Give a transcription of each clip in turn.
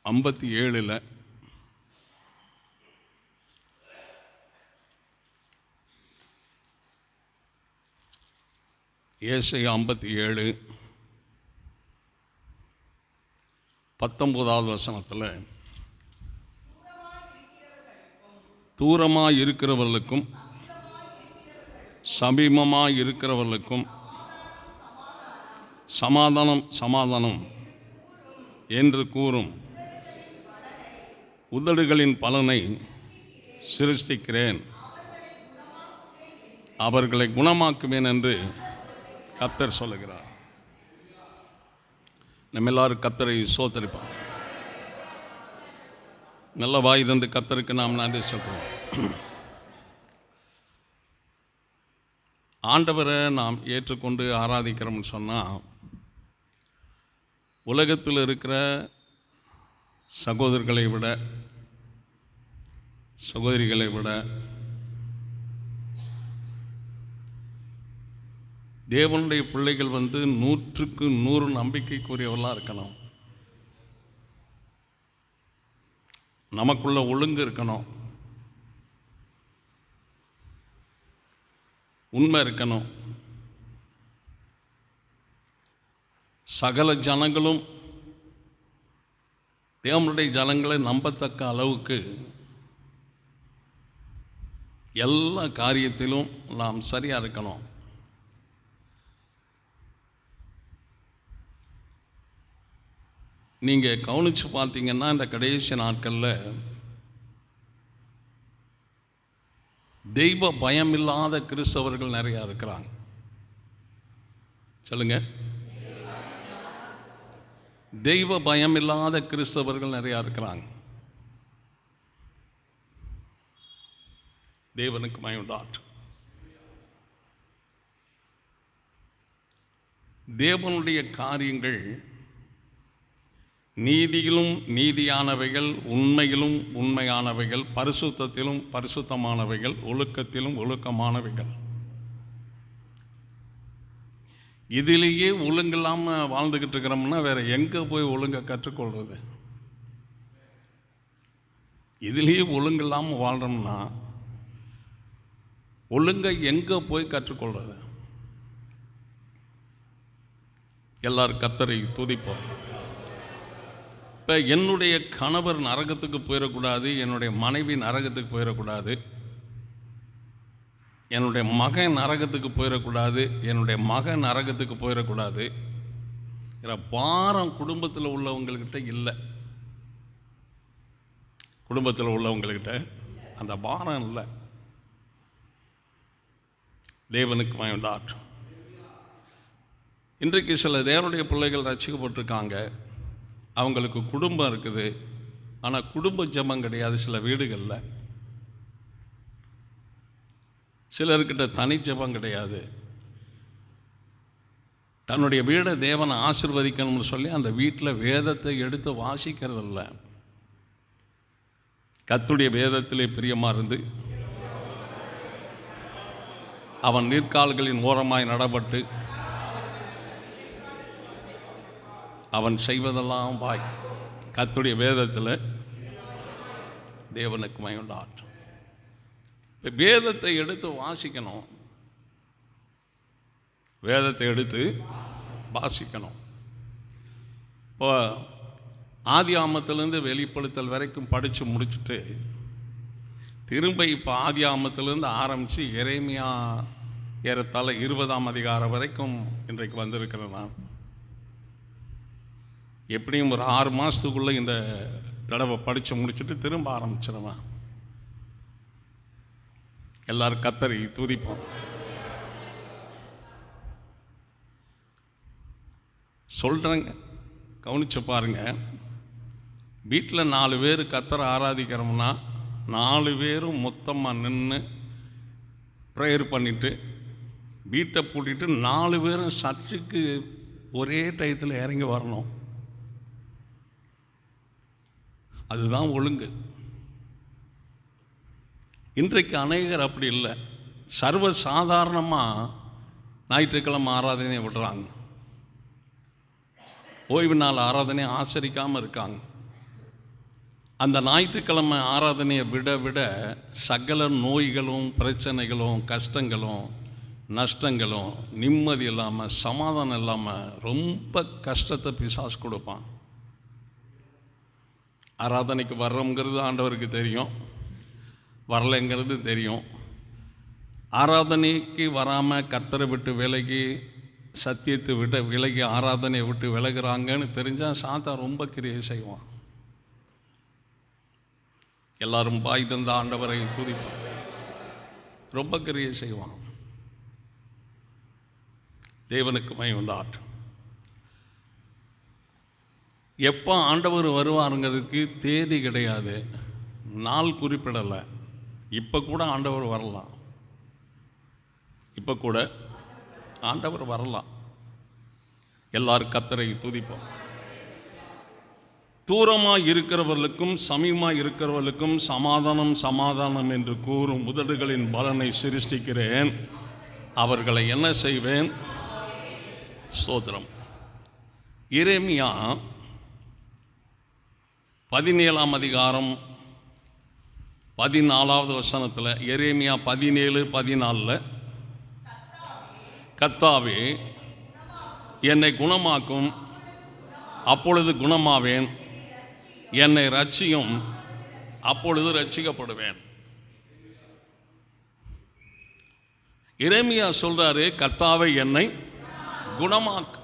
57 ஏசாயா 57 19வது வசனத்தில் தூரமாக இருக்கிறவர்களுக்கும் சமீபமாக இருக்கிறவர்களுக்கும் சமாதானம் சமாதானம் என்று கூறும் உதடுகளின் பலனை சிருஷ்டிக்கிறேன், அவர்களை குணமாக்குவேன் என்று கர்த்தர் சொல்லுகிறார். நம்ம எல்லாரும் கர்த்தரை சோதரிப்போம். நல்ல வாய் தந்து கர்த்தருக்கு நாம் நன்றி செலுத்துவோம். ஆண்டவரை நாம் ஏற்றுக்கொண்டு ஆராதிக்கிறோம்னு சொன்னால், உலகத்தில் இருக்கிற சகோதரர்களை விட சகோதரிகளை விட தேவனுடைய பிள்ளைகள் 100க்கு 100 நம்பிக்கைக்குரியவர்களாக இருக்கணும். நமக்குள்ள ஒழுங்கு இருக்கணும், உண்மை இருக்கணும். சகல ஜனங்களும் தேவனுடைய ஜனங்களை நம்பத்தக்க அளவுக்கு எல்லா காரியத்திலும் நாம் சரியாக இருக்கணும். நீங்கள் கவனித்து பார்த்தீங்கன்னா, இந்த கடைசி நாட்களில் தெய்வ பயம் இல்லாத கிறிஸ்தவர்கள் நிறையா இருக்கிறாங்க. சொல்லுங்க, தெய்வ பயம் இல்லாத கிறிஸ்தவர்கள் நிறையா இருக்கிறாங்க. தேவனுக்கு மகிமையுண்டாகட்டும். தேவனுடைய காரியங்கள் நீதியிலும் நீதியானவைகள், உண்மையிலும் உண்மையானவைகள், பரிசுத்தத்திலும் பரிசுத்தமானவைகள், ஒழுக்கத்திலும் ஒழுக்கமானவைகள். இதிலேயே ஒழுங்கில்லாமல் வாழ்ந்துக்கிட்டு இருக்கிறோம்னா வேறு எங்கே போய் ஒழுங்கை கற்றுக்கொள்வது? இதிலேயே ஒழுங்கில்லாமல் வாழ்கிறோம்னா ஒழுங்கை எங்கே போய் கற்றுக்கொள்வது? எல்லாரும் கர்த்தரை துதிப்போம். இப்போ என்னுடைய கணவர் நரகத்துக்கு போயிடக்கூடாது, என்னுடைய மனைவி நரகத்துக்கு போயிடக்கூடாது, என்னுடைய மகன் நரகத்துக்கு போயிடக்கூடாது, என்னுடைய மகன் நரகத்துக்கு போயிடக்கூடாது பாரம் குடும்பத்தில் உள்ளவங்கள்கிட்ட இல்லை. குடும்பத்தில் உள்ளவங்கள்கிட்ட அந்த பாரம் இல்லை. தேவனுக்கு மகிமையுண்டாகட்டும். இன்றைக்கு சில தேவனுடைய பிள்ளைகள் ரட்சிக்கப்பட்டிருக்காங்க, அவங்களுக்கு குடும்பம் இருக்குது, ஆனால் குடும்ப ஜெபம் கிடையாது. சில வீடுகளில் சிலர்கிட்ட தனி ஜெபம் கிடையாது. தன்னுடைய வீடை தேவனை ஆசீர்வதிக்கணும்னு சொல்லி அந்த வீட்டில் வேதத்தை எடுத்து வாசிக்கிறதில்ல. கர்த்தருடைய வேதத்திலே பிரியமாக இருந்து அவன் நீர்க்கால்களின் ஓரமாய் நடப்பட்டு அவன் செய்வதெல்லாம் வாய். கர்த்தருடைய வேதத்தில் தேவனுக்கு மகிமையுண்டாகட்டும். வேதத்தை எடுத்து வாசிக்கணும், வேதத்தை எடுத்து வாசிக்கணும். இப்போ ஆதி ஆமத்திலேருந்து வெளிப்படுத்தல் வரைக்கும் படித்து முடிச்சுட்டு திரும்ப இப்போ ஆதி ஆமத்திலேருந்து ஆரம்பித்து எரேமியா ஏறத்தாழ 20ஆம் அதிகாரம் வரைக்கும் இன்றைக்கு வந்திருக்கிறேன். நான் எப்படியும் ஒரு 6 மாதத்துக்குள்ளே இந்த தடவை படித்து முடிச்சுட்டு திரும்ப ஆரம்பிச்சிடுவேன். எல்லாரும் கர்த்தரை துதிப்போம். சொல்கிறேங்க, கவனிச்சு பாருங்க. வீட்டில் 4 பேர் கர்த்தரை ஆராதிக்கிறோம்னா 4 பேரும் மொத்தமாக நின்று ப்ரேயர் பண்ணிவிட்டு வீட்டை பூட்டிட்டு 4 பேரும் சர்ச்சுக்கு ஒரே டயத்தில் இறங்கி வரணும். அதுதான் ஒழுங்கு. இன்றைக்கு அநேகர் அப்படி இல்லை. சர்வ சாதாரணமாக ஞாயிற்றுக்கிழமை ஆராதனை விடுறாங்க. ஓய்வு நாள் ஆராதனை ஆசரிக்காமல் இருக்காங்க. அந்த ஞாயிற்றுக்கிழமை ஆராதனையை விட விட சகல நோய்களும் பிரச்சனைகளும் கஷ்டங்களும் நஷ்டங்களும் நிம்மதி இல்லாமல் சமாதானம் இல்லாமல் ரொம்ப கஷ்டத்தை பிசாசு கொடுப்பான். ஆராதனைக்கு வர்றோங்கிறது ஆண்டவருக்கு தெரியும், வரலைங்கிறது தெரியும். ஆராதனைக்கு வராமல் கர்த்தரை விட்டு விலகி சத்தியத்தை விட்டு விலகி ஆராதனையை விட்டு விலகுறாங்கன்னு தெரிஞ்சால் சாத்தான் ரொம்ப கிரியை செய்வான். எல்லாரும் பாய் தந்த ஆண்டவரை துதிப்பான், ரொம்ப கிரியை செய்வான். தேவனுக்கு மகிமை உண்டாகட்டும். எப்போ ஆண்டவர் வருவாருங்கிறதுக்கு தேதி கிடையாது, நாள் குறிப்பிடலை. இப்போ கூட ஆண்டவர் வரலாம், இப்போ கூட ஆண்டவர் வரலாம். எல்லாரும் கர்த்தரை துதிப்போம். தூரமாக இருக்கிறவர்களுக்கும் சமீபமாக இருக்கிறவர்களுக்கும் சமாதானம் சமாதானம் என்று கூறும் உதடுகளின் பலனை சிருஷ்டிக்கிறேன், அவர்களை என்ன செய்வேன்? ஸ்தோத்திரம். எரேமியா 17ஆம் அதிகாரம் 14வது வசனத்தில், எரேமியா 17:14, கர்த்தாவே என்னை குணமாக்கும், அப்பொழுது குணமாவேன், என்னை ரட்சியும், அப்பொழுது ரட்சிக்கப்படுவேன். எரேமியா சொல்றாரு, கர்த்தாவே என்னை குணமாக்கு,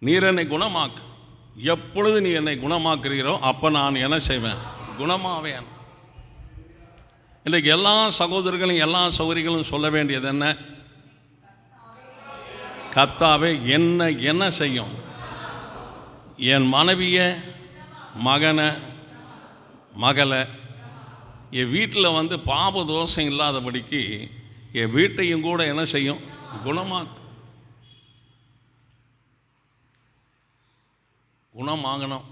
நீர் என்னை குணமாக்கு. எப்பொழுது நீ என்னை குணமாக்குறீரோ அப்போ நான் என்ன செய்வேன்? குணமாவேன். இன்றைக்கு எல்லா சகோதரர்களும் எல்லா சகோதரிகளும் சொல்ல வேண்டியது என்ன? கர்த்தாவே என்ன செய்யும்? என் மனைவியை, மகனை, மகளை, என் வீட்டில் பாப தோஷம் இல்லாதபடிக்கு என் வீட்டையும் கூட என்ன செய்யும்? குணமாக்கும். குணமாகணும்,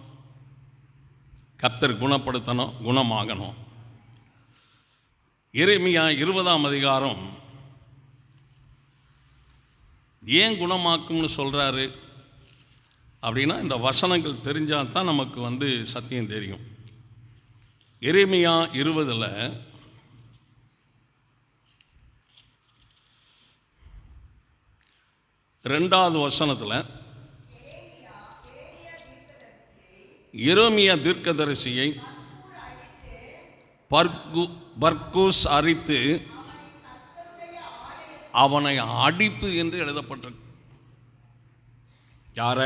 கர்த்தர் குணப்படுத்தணும், குணமாகணும். எரேமியா 20ஆம் அதிகாரம் ஏன் குணமாக்கும்னு சொல்கிறாரு அப்படின்னா, இந்த வசனங்கள் தெரிஞ்சால் தான் நமக்கு சத்தியம் தெரியும். எரேமியா 20 2வது வசனத்தில், எரேமியா தீர்க்கதரிசியை பர்கூஸ் அரித்து அவனை அடித்து என்று எழுதப்பட்டிருக்கு. யார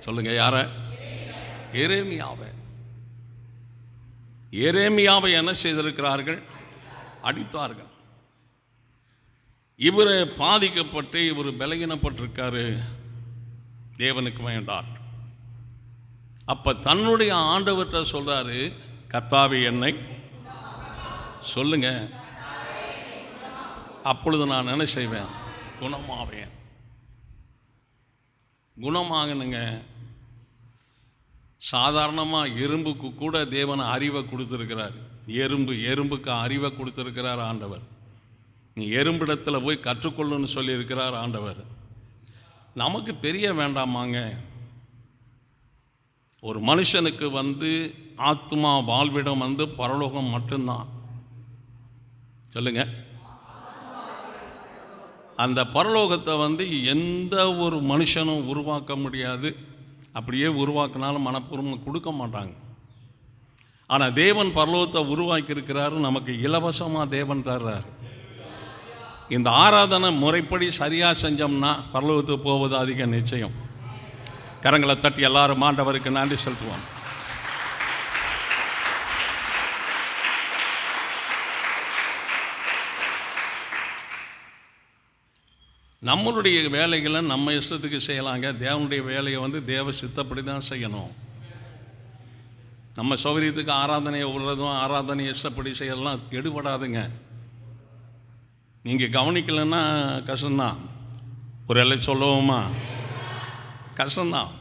சொல்லுங்க? யார? எரேமியாவை. எரேமியாவை என்ன செய்திருக்கிறார்கள்? அடித்தார்கள். இவர் பாதிக்கப்பட்டு இவர் பலகீனப்பட்டிருக்காரு. தேவனுக்கு வேண்டார். அப்ப தன்னுடைய ஆண்டவர்கிட்ட சொல்றாரு, கர்த்தாவே என்னை சொல்லுங்க, அப்பொழுது நான் என்ன செய்வேன்? குணமாவேன். குணமாகணுங்க. சாதாரணமாக எறும்புக்கு கூட தேவன் அறிவை கொடுத்துருக்கிறார். எறும்புக்கு அறிவை கொடுத்துருக்கிறார் ஆண்டவர். நீ எறும்பிடத்தில் போய் கற்றுக்கொள்ளுன்னு சொல்லியிருக்கிறார் ஆண்டவர். நமக்கு தெரிய வேண்டாமாங்க? ஒரு மனுஷனுக்கு ஆத்மா வாழ்விடம் பரலோகம் மட்டும்தான். சொல்லுங்க. அந்த பரலோகத்தை எந்த ஒரு மனுஷனும் உருவாக்க முடியாது. அப்படியே உருவாக்கினாலும் மனப்பூர்வம் கொடுக்க மாட்டாங்க. ஆனால் தேவன் பரலோகத்தை உருவாக்கி இருக்கிறாரு, நமக்கு இலவசமாக தேவன் தர்றார். இந்த ஆராதனை முறைப்படி சரியாக செஞ்சோம்னா பரலோகத்துக்கு போவது அதிக நிச்சயம். கரங்களை தட்டி எல்லாரும் ஆண்டவருக்கு நன்றி செலுத்துவோம். நம்மளுடைய வேலைகளை நம்ம இஷ்டத்துக்கு செய்யலாங்க. தேவனுடைய வேலையை தேவ சித்தப்படி தான் செய்யணும். நம்ம சௌகரியத்துக்கு ஆராதனையை விடுறதும் ஆராதனையை இஷ்டப்படி செய்யலாம் எடுபடாதுங்க. நீங்கள் கவனிக்கலைன்னா கஷ்டம்தான். ஒரு எல்லை சொல்லுவோமா? கஷ்டம்தான்.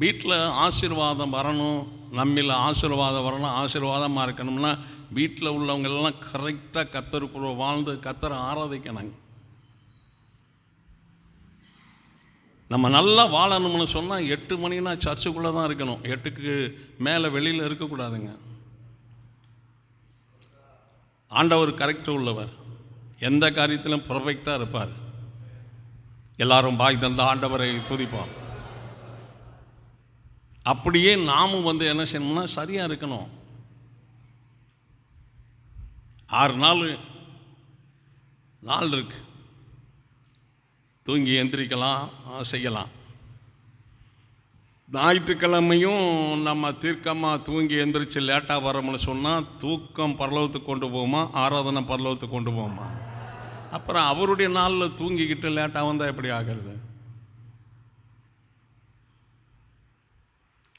வீட்டில் ஆசீர்வாதம் வரணும், நம்மில் ஆசீர்வாதம் வரணும், ஆசீர்வாதமாக இருக்கணும்னா வீட்டில் உள்ளவங்கெல்லாம் கரெக்டாக கர்த்தருக்குள்ள வாழ்ந்து கர்த்தரை ஆராதிக்கணுங்க. நம்ம நல்லா வாழணும்னு சொன்னால் 8 மணினா சர்ச்சுக்குள்ளே தான் இருக்கணும். 8க்கு மேலே வெளியில் இருக்கக்கூடாதுங்க. ஆண்டவர் கரெக்டு உள்ளவர், எந்த காரியத்திலும் பர்ஃபெக்டாக இருப்பார். எல்லாரும் பாய் தந்த ஆண்டவரை துதிப்போம். அப்படியே நாமும் என்ன செய்யணும்னா சரியாக இருக்கணும். 6 நாள் இருக்கு, தூங்கி எந்திரிக்கலாம், செய்யலாம். ஞாயிற்றுக்கிழமையும் நம்ம தீர்க்கமாக தூங்கி எந்திரிச்சு லேட்டாக வரோம்னு சொன்னால் தூக்கம் பரலோகத்துக்கு கொண்டு போகுமா, ஆராதனை பரலோகத்துக்கு கொண்டு போகுமா? அப்புறம் அவருடைய நாளில் தூங்கிக்கிட்டு லேட்டாக வந்தால் எப்படி ஆகிறது?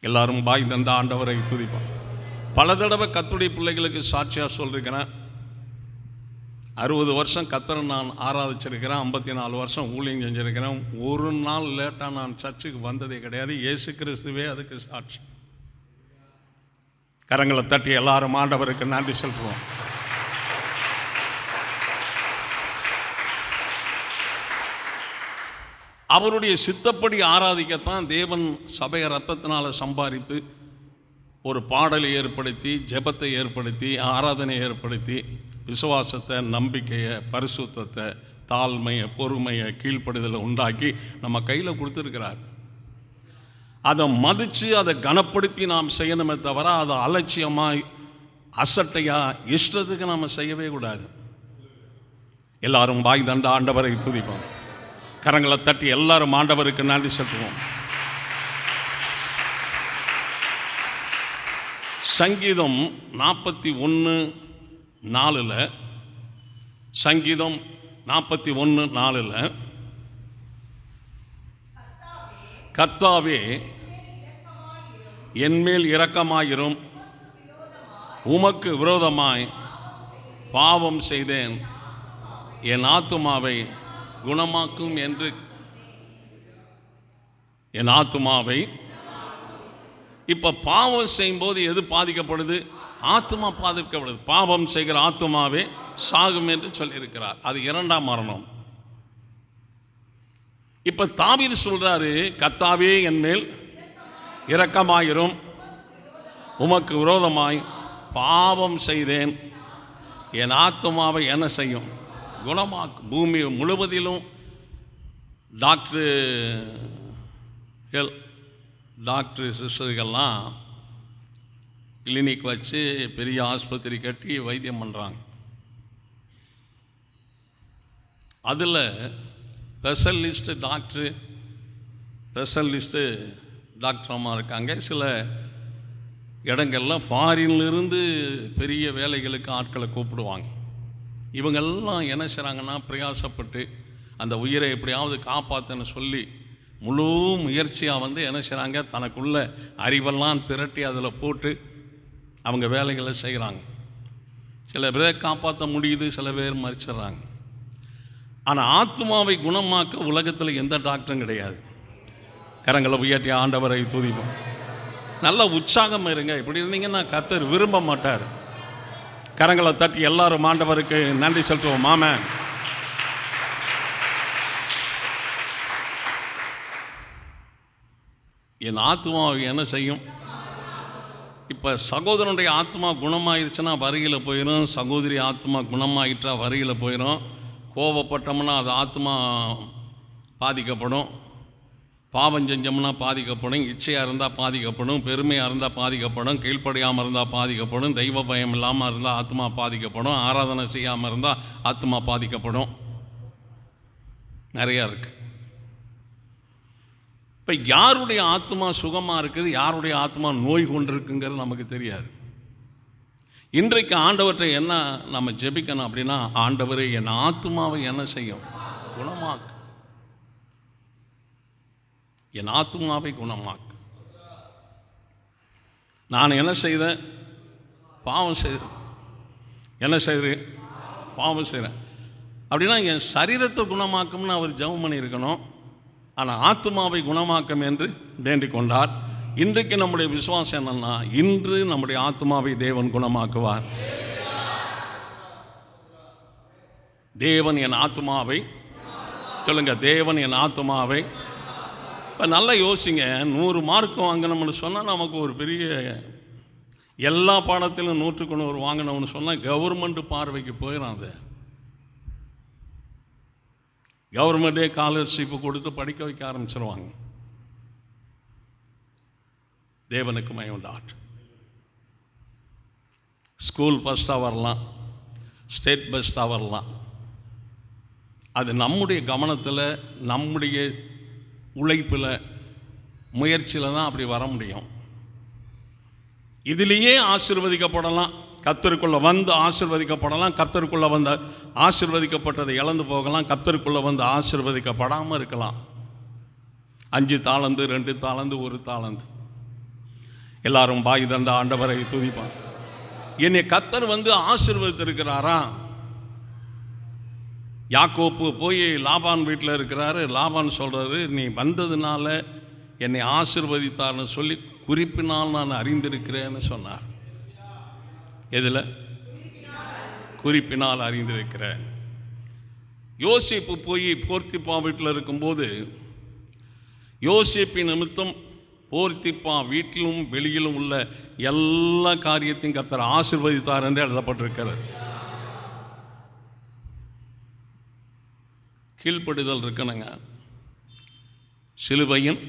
எல்லாரும் பாய் தந்த ஆண்டவரை துதிப்போம். பல தடவை கர்த்தருடைய பிள்ளைகளுக்கு சாட்சியாக சொல்லியிருக்கிறேன். 60 வருஷம் கர்த்தரை நான் ஆராதிச்சிருக்கிறேன், 54 வருஷம் ஊழியம் செஞ்சுருக்கிறேன். ஒரு நாள் லேட்டாக நான் சர்ச்சுக்கு வந்ததே கிடையாது. இயேசு கிறிஸ்துவே அதுக்கு சாட்சி. கரங்களை தட்டி எல்லாரும் ஆண்டவருக்கு நன்றி செலுத்துவோம். அவருடைய சித்தப்படி ஆராதிக்கத்தான் தேவன் சபையை ரத்தத்தினால் சம்பாதித்து ஒரு பாடலை ஏற்படுத்தி, ஜெபத்தை ஏற்படுத்தி, ஆராதனை ஏற்படுத்தி, விசுவாசத்தை, நம்பிக்கையை, பரிசுத்தத்தை, தாழ்மையை, பொறுமையை, கீழ்ப்படுதலை உண்டாக்கி நம்ம கையில் கொடுத்துருக்கிறார். அதை மதித்து அதை கனப்படுத்தி நாம் செய்யணுமே தவிர அதை அலட்சியமாக அசட்டையாக இஷ்டத்துக்கு நாம் செய்யவே கூடாது. எல்லாரும் வாய் தந்த ஆண்டவரை துதிப்போம். கரங்களை தட்டி எல்லாரும் ஆண்டவருக்கு நன்றி செலுத்துவோம். சங்கீதம் 41:4 சங்கீதம் 41:4 கர்த்தாவே என்மேல் இரக்கமாயிரும், உமக்கு விரோதமாய் பாவம் செய்தேன், என் ஆத்துமாவை குணமாக்கும் என்று. என் ஆத்துமாவை, இப்போ பாவம் செய்யும்போது எது பாதிக்கப்படுது? ஆத்துமா பாதிக்கப்படுது. பாவம் செய்கிற ஆத்துமாவே சாகும் என்று சொல்லியிருக்கிறார். அது 2ஆம் மரணம். இப்போ தாவீது சொல்றாரு, கர்த்தாவே என்மேல் இரக்கமாயிரும், உமக்கு விரோதமாய் பாவம் செய்தேன், என் ஆத்துமாவை என்ன செய்யும்? குணமாக்கும். பூமி முழுவதிலும் டாக்டர் சிஸ்டர்கள்லாம் கிளினிக் வச்சு பெரிய ஆஸ்பத்திரி கட்டி வைத்தியம் பண்ணுறாங்க. அதில் ஸ்பெஷலிஸ்ட்டு டாக்டரமாக இருக்காங்க. சில இடங்கள்லாம் ஃபாரின்லேருந்து பெரிய வேலைகளுக்கு ஆட்களை கூப்பிடுவாங்க. இவங்கெல்லாம் என்ன செய்கிறாங்கன்னா, பிரயாசப்பட்டு அந்த உயிரை எப்படியாவது காப்பாற்றுன்னு சொல்லி முழு முயற்சியாக என்ன செய்கிறாங்க, தனக்குள்ள அறிவெல்லாம் திரட்டி அதில் போட்டு அவங்க வேலைகளை செய்கிறாங்க. சில பேரை காப்பாற்ற முடியுது, சில பேர் மறிச்சிட்றாங்க. ஆனால் ஆத்மாவை குணமாக்க உலகத்தில் எந்த டாக்டரும் கிடையாது. கரங்களை உயர்த்தி ஆண்டவரை துதிப்போம். நல்ல உற்சாகம் இருங்க. இப்படி இருந்தீங்கன்னா கர்த்தர் விரும்ப மாட்டார். கரங்களை தட்டி எல்லாரும் ஆண்டவருக்கு நன்றி செலுத்துவோம். ஆமென். என் ஆத்மாவை என்ன செய்யும்? இப்போ சகோதரனுடைய ஆத்மா குணமாயிருச்சுன்னா வரியில் போயிடும், சகோதரி ஆத்மா குணமாயிட்டா வரியில் போயிடும். கோபப்பட்டோம்னா அது ஆத்மா பாதிக்கப்படும், பாவம் செஞ்சோம்னா பாதிக்கப்படும், இச்சையாக இருந்தால் பாதிக்கப்படும், பெருமையாக இருந்தால் பாதிக்கப்படும், கீழ்ப்படியாமல் இருந்தால் பாதிக்கப்படும், தெய்வ பயம் இல்லாமல் இருந்தால் ஆத்மா பாதிக்கப்படும், ஆராதனை செய்யாமல் இருந்தால் ஆத்மா பாதிக்கப்படும். நிறையா இருக்குது. இப்போ யாருடைய ஆத்மா சுகமாக இருக்குது, யாருடைய ஆத்மா நோய் கொண்டிருக்குங்கிறது நமக்கு தெரியாது. இன்றைக்கு ஆண்டவர்கிட்ட என்ன நம்ம ஜெபிக்கணும் அப்படின்னா, ஆண்டவரே என் ஆத்மாவை என்ன செய்யும்? குணமாக்கு. என் ஆத்மாவை குணமாக்கு. நான் என்ன செய்தேன்? பாவம் செய்தேன். என்ன செய்கிறேன்? பாவம் செய்கிறேன். அப்படின்னா என் சரீரத்தை குணமாக்கும்னு அவர் ஜெபம் பண்ணியிருக்கணும். ஆனால் ஆத்மாவை குணமாக்கும் என்று வேண்டிக் கொண்டார். இன்றைக்கு நம்முடைய விசுவாசம் என்னன்னா, இன்று நம்முடைய ஆத்மாவை தேவன் குணமாக்குவார். தேவன் என் ஆத்துமாவை, சொல்லுங்க, தேவன் என் ஆத்துமாவை. இப்போ நல்லா யோசிங்க, 100 மார்க் வாங்கினோம்னு சொன்னால் நமக்கு ஒரு பெரிய, எல்லா பாடத்திலும் 100க்கு 100 வாங்கினோம்னு சொன்னால் கவர்மெண்ட் பார்வைக்கு போயிடும். அது கவர்மெண்ட்டே ஸ்காலர்ஷிப்பு கொடுத்து படிக்க வைக்க ஆரம்பிச்சிருவாங்க. தேவனுக்கு மகிமை உண்டாகட்டும். ஸ்கூல் ஃபஸ்ட்டாக வரலாம், ஸ்டேட் பெஸ்ட்டாக வரலாம். அது நம்முடைய கவனத்தில், நம்முடைய உழைப்பில், முயற்சியில் தான் அப்படி வர முடியும். இதிலேயே ஆசீர்வதிக்கப்படலாம், கர்த்தருக்குள்ளே வந்து ஆசீர்வதிக்கப்படலாம், கர்த்தருக்குள்ளே வந்த ஆசீர்வதிக்கப்பட்டதை இழந்து போகலாம், கர்த்தருக்குள்ளே வந்து ஆசீர்வதிக்கப்படாமல் இருக்கலாம். 5 தாலந்து, 2 தாலந்து, 1 தாலந்து. எல்லாரும் பாய் தந்த ஆண்டவரை துதிப்பாங்க. என்னை கர்த்தர் வந்து ஆசீர்வதித்திருக்கிறாரா? யாக்கோப்பு போய் லாபான் வீட்டில் இருக்கிறாரு. லாபான் சொல்கிறாரு, நீ வந்ததுனால என்னை ஆசீர்வதித்தார்னு சொல்லி குறிப்பினால் நான் அறிந்திருக்கிறேன்னு சொன்னார். எதில்? குறிப்பினால் அறிந்திருக்கிறேன். யோசேப்பு போய் போர்த்திப்பா வீட்டில் இருக்கும்போது, யோசேப்பின் நிமித்தம் போர்த்திப்பா வீட்டிலும் வெளியிலும் உள்ள எல்லா காரியத்தையும் கர்த்தர் ஆசீர்வதித்தார் என்று எழுதப்பட்டிருக்கிறது. கீழ்ப்படிதல் இருக்கணுங்க. சிலுவையின்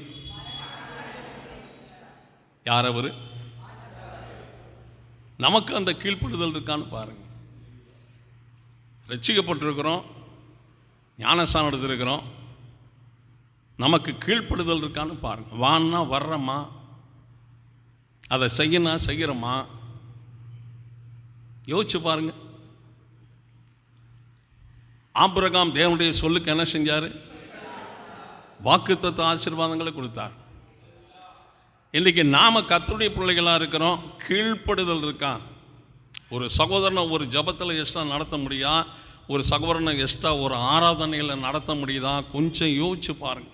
யார் அவர்? நமக்கு அந்த கீழ்ப்படிதல் இருக்கான்னு பாருங்க. ரட்சிக்கப்பட்டிருக்கிறோம், ஞானஸ்தானம் எடுத்திருக்கிறோம், நமக்கு கீழ்ப்படிதல் இருக்கான்னு பாருங்க. வான்னா வர்றோமா, அதை செய்யணும் செய்கிறோமா, யோசிச்சு பாருங்க. ஆபிரகாம் தேவனுடைய சொல்லுக்கு என்ன செஞ்சார்? வாக்குத்தத்த ஆசீர்வாதங்களை கொடுத்தார். இன்றைக்கி நாம் கர்த்தருடைய பிள்ளைகளாக இருக்கிறோம், கீழ்ப்படுதல் இருக்கா? ஒரு சகோதரனை ஒரு ஜபத்தில் எக்ஸ்ட்ரா நடத்த முடியா? ஒரு சகோதரனை எக்ஸ்ட்ரா ஒரு ஆராதனையில் நடத்த முடியுதா? கொஞ்சம் யோசிச்சு பாருங்க.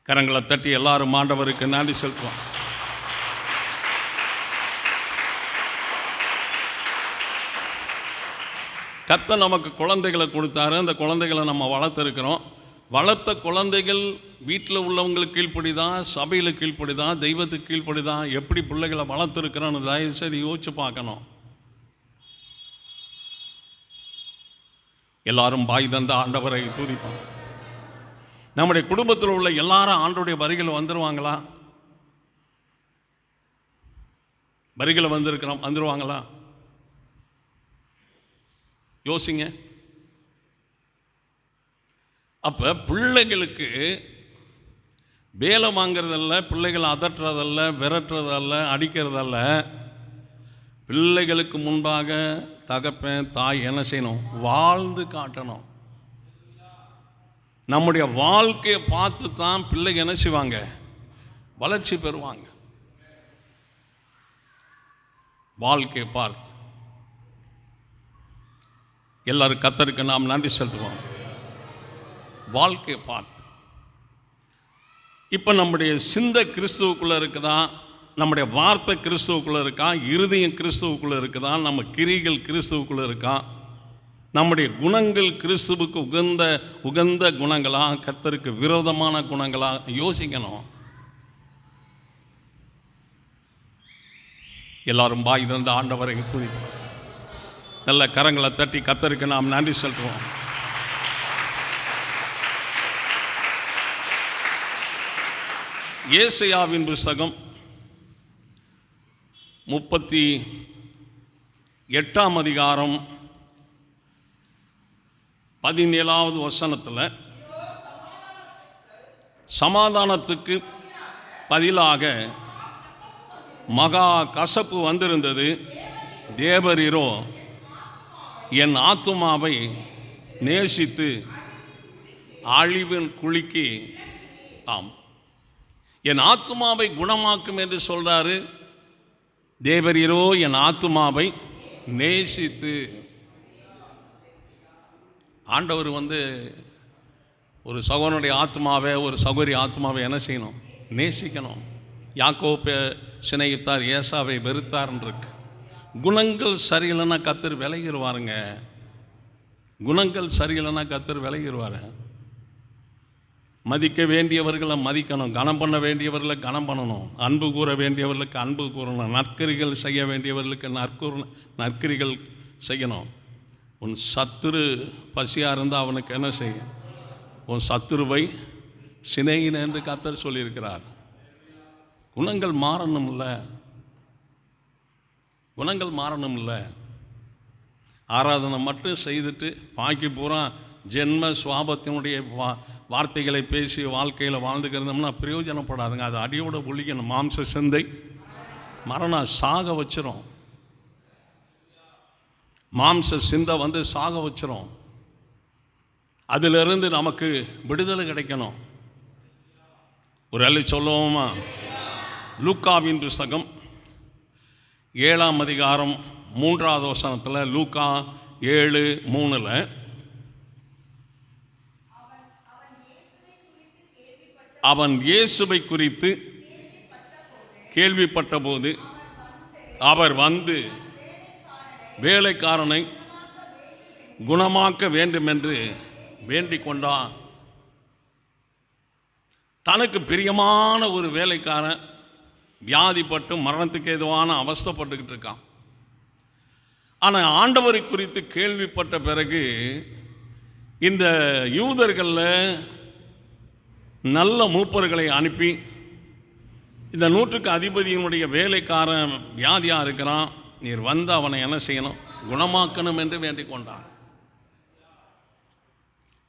கரங்களை தட்டி எல்லாரும் ஆண்டவருக்கு நன்றி செலுத்துவோம். கர்த்தர் நமக்கு குழந்தைகளை கொடுத்தாரு. அந்த குழந்தைகளை நம்ம வளர்த்துருக்கிறோம். வளர்த்த குழந்தைகள் வீட்டில் உள்ளவங்களுக்கு கீழ்ப்படிதான், சபையில் கீழ்ப்படிதான், தெய்வத்துக்கு கீழ்ப்படிதான். எப்படி பிள்ளைகளை வளர்த்துருக்கிறோன்னு தயவு செய்து யோசிச்சு பார்க்கணும். எல்லாரும் பாய் தந்த ஆண்டவரை துதிப்பாங்க. நம்முடைய குடும்பத்தில் உள்ள எல்லாரும் ஆண்டவருடைய வரிகள் வந்துடுவாங்களா? வரிகளை வந்துருவாங்களா? யோசிங்க. அப்போ பிள்ளைகளுக்கு வேலை வாங்கிறதல்ல, பிள்ளைகளை அதட்டுறதல்ல, விரட்டுறதல்ல, அடிக்கிறதல்ல. பிள்ளைகளுக்கு முன்பாக தகப்பன் தாய் என்ன செய்யணும்? வாழ்ந்து காட்டணும். நம்முடைய வாழ்க்கையை பார்த்து தான் பிள்ளைங்க என்ன செய்வாங்க? வளர்ச்சி பெறுவாங்க. வாழ்க்கையை பார்த்து. எல்லாரும் கர்த்தருக்கு நாம் நன்றி செலுத்துவோம். வாழ்க்கையை பார்த்து. இப்போ நம்முடைய சிந்தை கிறிஸ்துவுக்குள்ளே இருக்குதா? நம்முடைய வார்த்தை கிறிஸ்துவுக்குள்ளே இருக்கா? இருதயம் கிறிஸ்துவுக்குள்ளே இருக்குதா? நம்ம கிரிகள் கிறிஸ்துவுக்குள்ளே இருக்கா? நம்முடைய குணங்கள் கிறிஸ்துவுக்கு உகந்த குணங்களா, கர்த்தருக்கு விரோதமான குணங்களா? யோசிக்கணும். எல்லாரும் பாய் தந்த ஆண்டவரை துதிப்போம். நல்ல கரங்களை தட்டி கர்த்தருக்கு நாம் நன்றி செலுத்துவோம். ஏசாயாவின் புத்தகம் 38ஆம் அதிகாரம் 17வது வசனத்தில், சமாதானத்துக்கு பதிலாக மகா கசப்பு வந்திருந்தது, தேவரீரோ என் ஆத்துமாவை நேசித்து அழிவின் குழிக்கு, ஆம், என் ஆத்துமாவை குணமாக்கும் என்று சொல்றாரு. தேவரீரோ என் ஆத்துமாவை நேசித்து. ஆண்டவர் ஒரு சகோதரனுடைய ஆத்மாவை, ஒரு சகோதரி ஆத்மாவை என்ன செய்யணும்? நேசிக்கணும். யாக்கோபை சிநேகித்தார், ஏசாவை வெறுத்தார்ன்னு இருக்கு. குணங்கள் சரியில்லைன்னா கர்த்தர் விலகிடுவாருங்க. குணங்கள் சரியில்லைன்னா கர்த்தர் விலகிடுவாரு. மதிக்க வேண்டியவர்களை மதிக்கணும், கனம் பண்ண வேண்டியவர்களை கனம் பண்ணணும், அன்பு கூற வேண்டியவர்களுக்கு அன்பு கூறணும், நற்கிரிகள் செய்ய வேண்டியவர்களுக்கு நற்கிரிகள் செய்யணும். உன் சத்துரு பசியாக இருந்தால் அவனுக்கு என்ன செய்யும்? உன் சத்துருவை சிநேகின என்று கர்த்தர் சொல்லியிருக்கிறார். குணங்கள் மாறணும்ல, குணங்கள் மாறணும்ல. ஆராதனை மட்டும் செய்துட்டு பாக்கி பூரா ஜென்ம சுவாபத்தினுடைய வார்த்தைகளை பேசி வாழ்க்கையில் வாழ்ந்துக்கிறோம்னா பிரயோஜனப்படாதுங்க. அது அடியோட ஒழிக்கணும். மாம்ச சிந்தை மரணம் சாக வச்சிரும். மாம்ச சிந்தை வந்து சாக வச்சிரும். அதிலிருந்து நமக்கு விடுதலை கிடைக்கணும். ஒரு அள்ளி சொல்லுவோமா? லூக்காவின் புத்தகம் 7ஆம் அதிகாரம் 3வது வசனத்தில், லூக்கா 7:3, அவன் இயேசுவை குறித்து கேள்விப்பட்ட போது அவர் வந்து வேலைக்காரனை குணமாக்க வேண்டும் என்று வேண்டிக் கொண்டான். தனக்கு பிரியமான ஒரு வேலைக்காரன் வியாதிப்பட்டு மரணத்துக்கு ஏதுவான அவஸ்தைப்பட்டுக்கிட்டு இருக்கான். ஆனால் ஆண்டவரை குறித்து கேள்விப்பட்ட பிறகு இந்த யூதர்களில் நல்ல மூப்பர்களை அனுப்பி, இந்த 100க்கு அதிபதியினுடைய வேலைக்காரன் வியாதியாக இருக்கிறான், நீர் வந்து அவனை என்ன செய்யணும்? குணமாக்கணும் என்று வேண்டிக் கொண்டான்.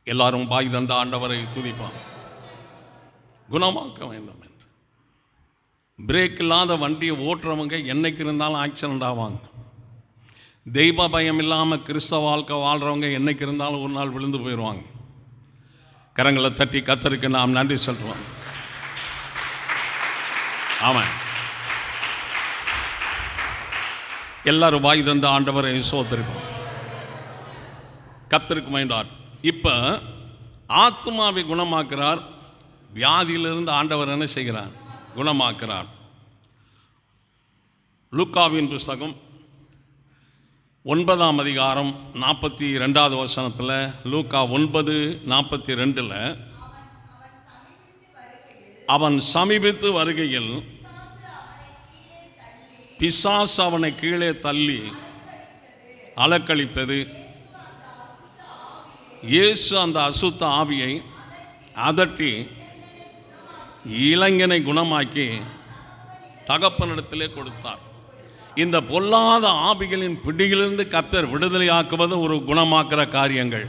எல்லாரும் பாய் தந்த ஆண்டவரை துதிப்பான். குணமாக்க வேண்டும் என்று. பிரேக் இல்லாத வண்டியை ஓட்டுறவங்க என்னைக்கு இருந்தாலும் ஆக்சிடென்ட் ஆவாங்க. தெய்வ பயம் இல்லாமல் கிறிஸ்தவ வாழ்க்கை வாழ்கிறவங்க என்னைக்கு இருந்தாலும் ஒரு நாள் விழுந்து போயிடுவாங்க. கரங்களை தட்டி கர்த்தருக்கு நாம் நன்றி சொல்கிறோம். ஆமாம், எல்லாரும் வாய் தந்த ஆண்டவரை சோதரிப்போம். கர்த்தருக்கு மைண்டார். இப்போ ஆத்மாவை குணமாக்குறார். வியாதியிலிருந்து ஆண்டவர் என்ன செய்கிறார்? குணமாக்குறார். லூக்காவின் புத்தகம் 9ஆம் அதிகாரம் 42வது வசனத்தில், லூக்கா 9:42, அவன் சமீபித்து வருகையில் பிசாசு அவனை கீழே தள்ளி அலக்களித்தது. இயேசு அந்த அசுத்த ஆவியை அதட்டி இளைஞனை குணமாக்கி தகப்பனிடத்திலே கொடுத்தார். இந்த பொல்லாத ஆவிகளின் பிடியிலிருந்து கர்த்தர் விடுதலை ஆக்குவது ஒரு குணமாக்குற காரியங்கள்.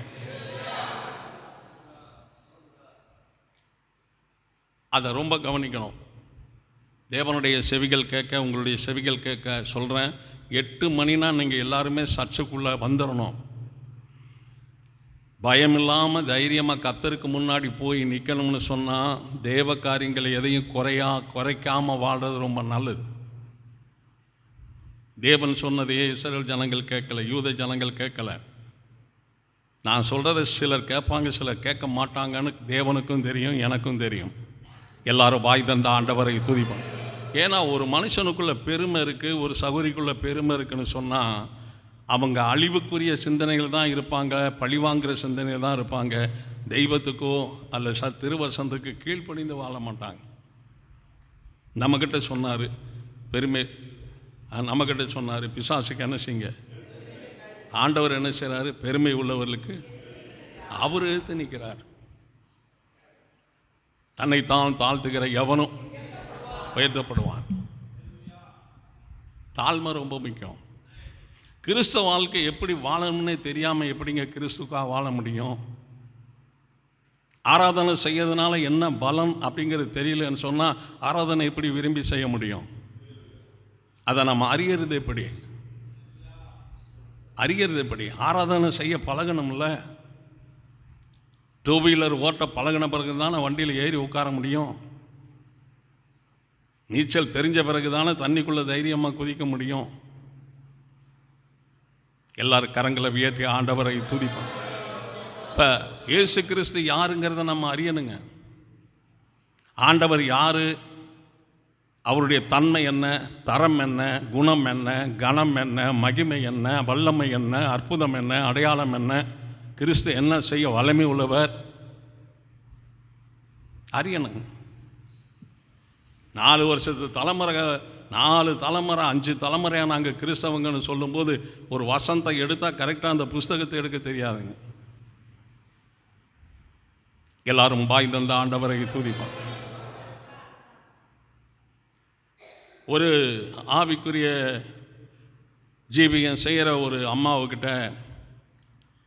அதை ரொம்ப கவனிக்கணும். தேவனுடைய செவிகள் கேட்க, உங்களுடைய செவிகள் கேட்க சொல்கிறேன். 8 மணினா நீங்கள் எல்லாருமே சர்ச்சுக்குள்ளே வந்துடணும். பயம் இல்லாமல் தைரியமாக கர்த்தருக்கு முன்னாடி போய் நிற்கணும்னு சொன்னால் தேவ காரியங்களை எதையும் குறைக்காமல் வாழ்கிறது ரொம்ப நல்லது. தேவன் சொன்னதையே இஸ்ரவேல் ஜனங்கள் கேட்கல, யூத ஜனங்கள் கேட்கல. நான் சொல்கிறத சிலர் கேட்பாங்க, சிலர் கேட்க மாட்டாங்கன்னு தேவனுக்கும் தெரியும், எனக்கும் தெரியும். எல்லாரும் வாய் தந்த ஆண்டவரை துதிப்பாங்க. ஏன்னா ஒரு மனுஷனுக்குள்ள பெருமை இருக்குது, ஒரு சகோதரிக்குள்ள பெருமை இருக்குன்னு சொன்னால் அவங்க அழிவுக்குரிய சிந்தனைகள் தான் இருப்பாங்க, பழிவாங்கிற சிந்தனைகள் தான் இருப்பாங்க. தெய்வத்துக்கோ அல்ல திருவசனத்துக்கு கீழ்ப்படிந்து வாழ மாட்டாங்க. நம்மக்கிட்ட சொன்னார் பெருமை, நம்மக்கிட்ட சொன்னார் பிசாசுக்கு என்ன செய்யுங்க. ஆண்டவர் என்ன செய்கிறாரு? பெருமை உள்ளவர்களுக்கு அவர் எழுத்து நிற்கிறார். தன்னைத்தான் தாழ்த்துகிற எவனும் உயர்த்தப்படுவான். தாழ்மை ரொம்ப முக்கியம். கிறிஸ்தவ வாழ்க்கை எப்படி வாழணும்னே தெரியாமல் எப்படிங்க கிறிஸ்துக்காக வாழ முடியும்? ஆராதனை செய்யறதுனால என்ன பலன் அப்படிங்கிறது தெரியலன்னு சொன்னால் ஆராதனை எப்படி விரும்பி செய்ய முடியும்? அதை நம்ம அறியறது எப்படி? ஆராதனை செய்ய பழகணும்ல. 2 வீலர் ஓட்ட பழகின பிறகு தானே வண்டியில் ஏறி உட்கார முடியும். நீச்சல் தெரிஞ்ச பிறகு தானே தண்ணிக்குள்ளே தைரியமாக குதிக்க முடியும். எல்லாரும் கரங்களை உயர்த்தி ஆண்டவரை துதிப்போம். இப்போ இயேசு கிறிஸ்து யாருங்கிறத நம்ம அறியணுங்க. ஆண்டவர் யார் அவருடைய தன்மை என்ன, தரம் என்ன, குணம் என்ன, கணம் என்ன, மகிமை என்ன, வல்லமை என்ன, அற்புதம் என்ன, அடையாளம் என்ன, கிறிஸ்து என்ன செய்ய வல்லமை உள்ளவர் அறியணுங்க. 4 வருஷத்து தலைமுறை, 4 தலைமுறை 5 தலைமுறையாக நாங்கள் கிறிஸ்தவங்கன்னு சொல்லும்போது ஒரு வசனத்தை எடுத்தால் கரெக்டாக அந்த புஸ்தகத்தை எடுக்க தெரியாதுங்க. எல்லாரும் பாய் தந்த ஆண்டவரை துதிப்பான். ஒரு ஆவிக்குரிய ஜீவியம் செய்கிற ஒரு அம்மாவுக்கிட்ட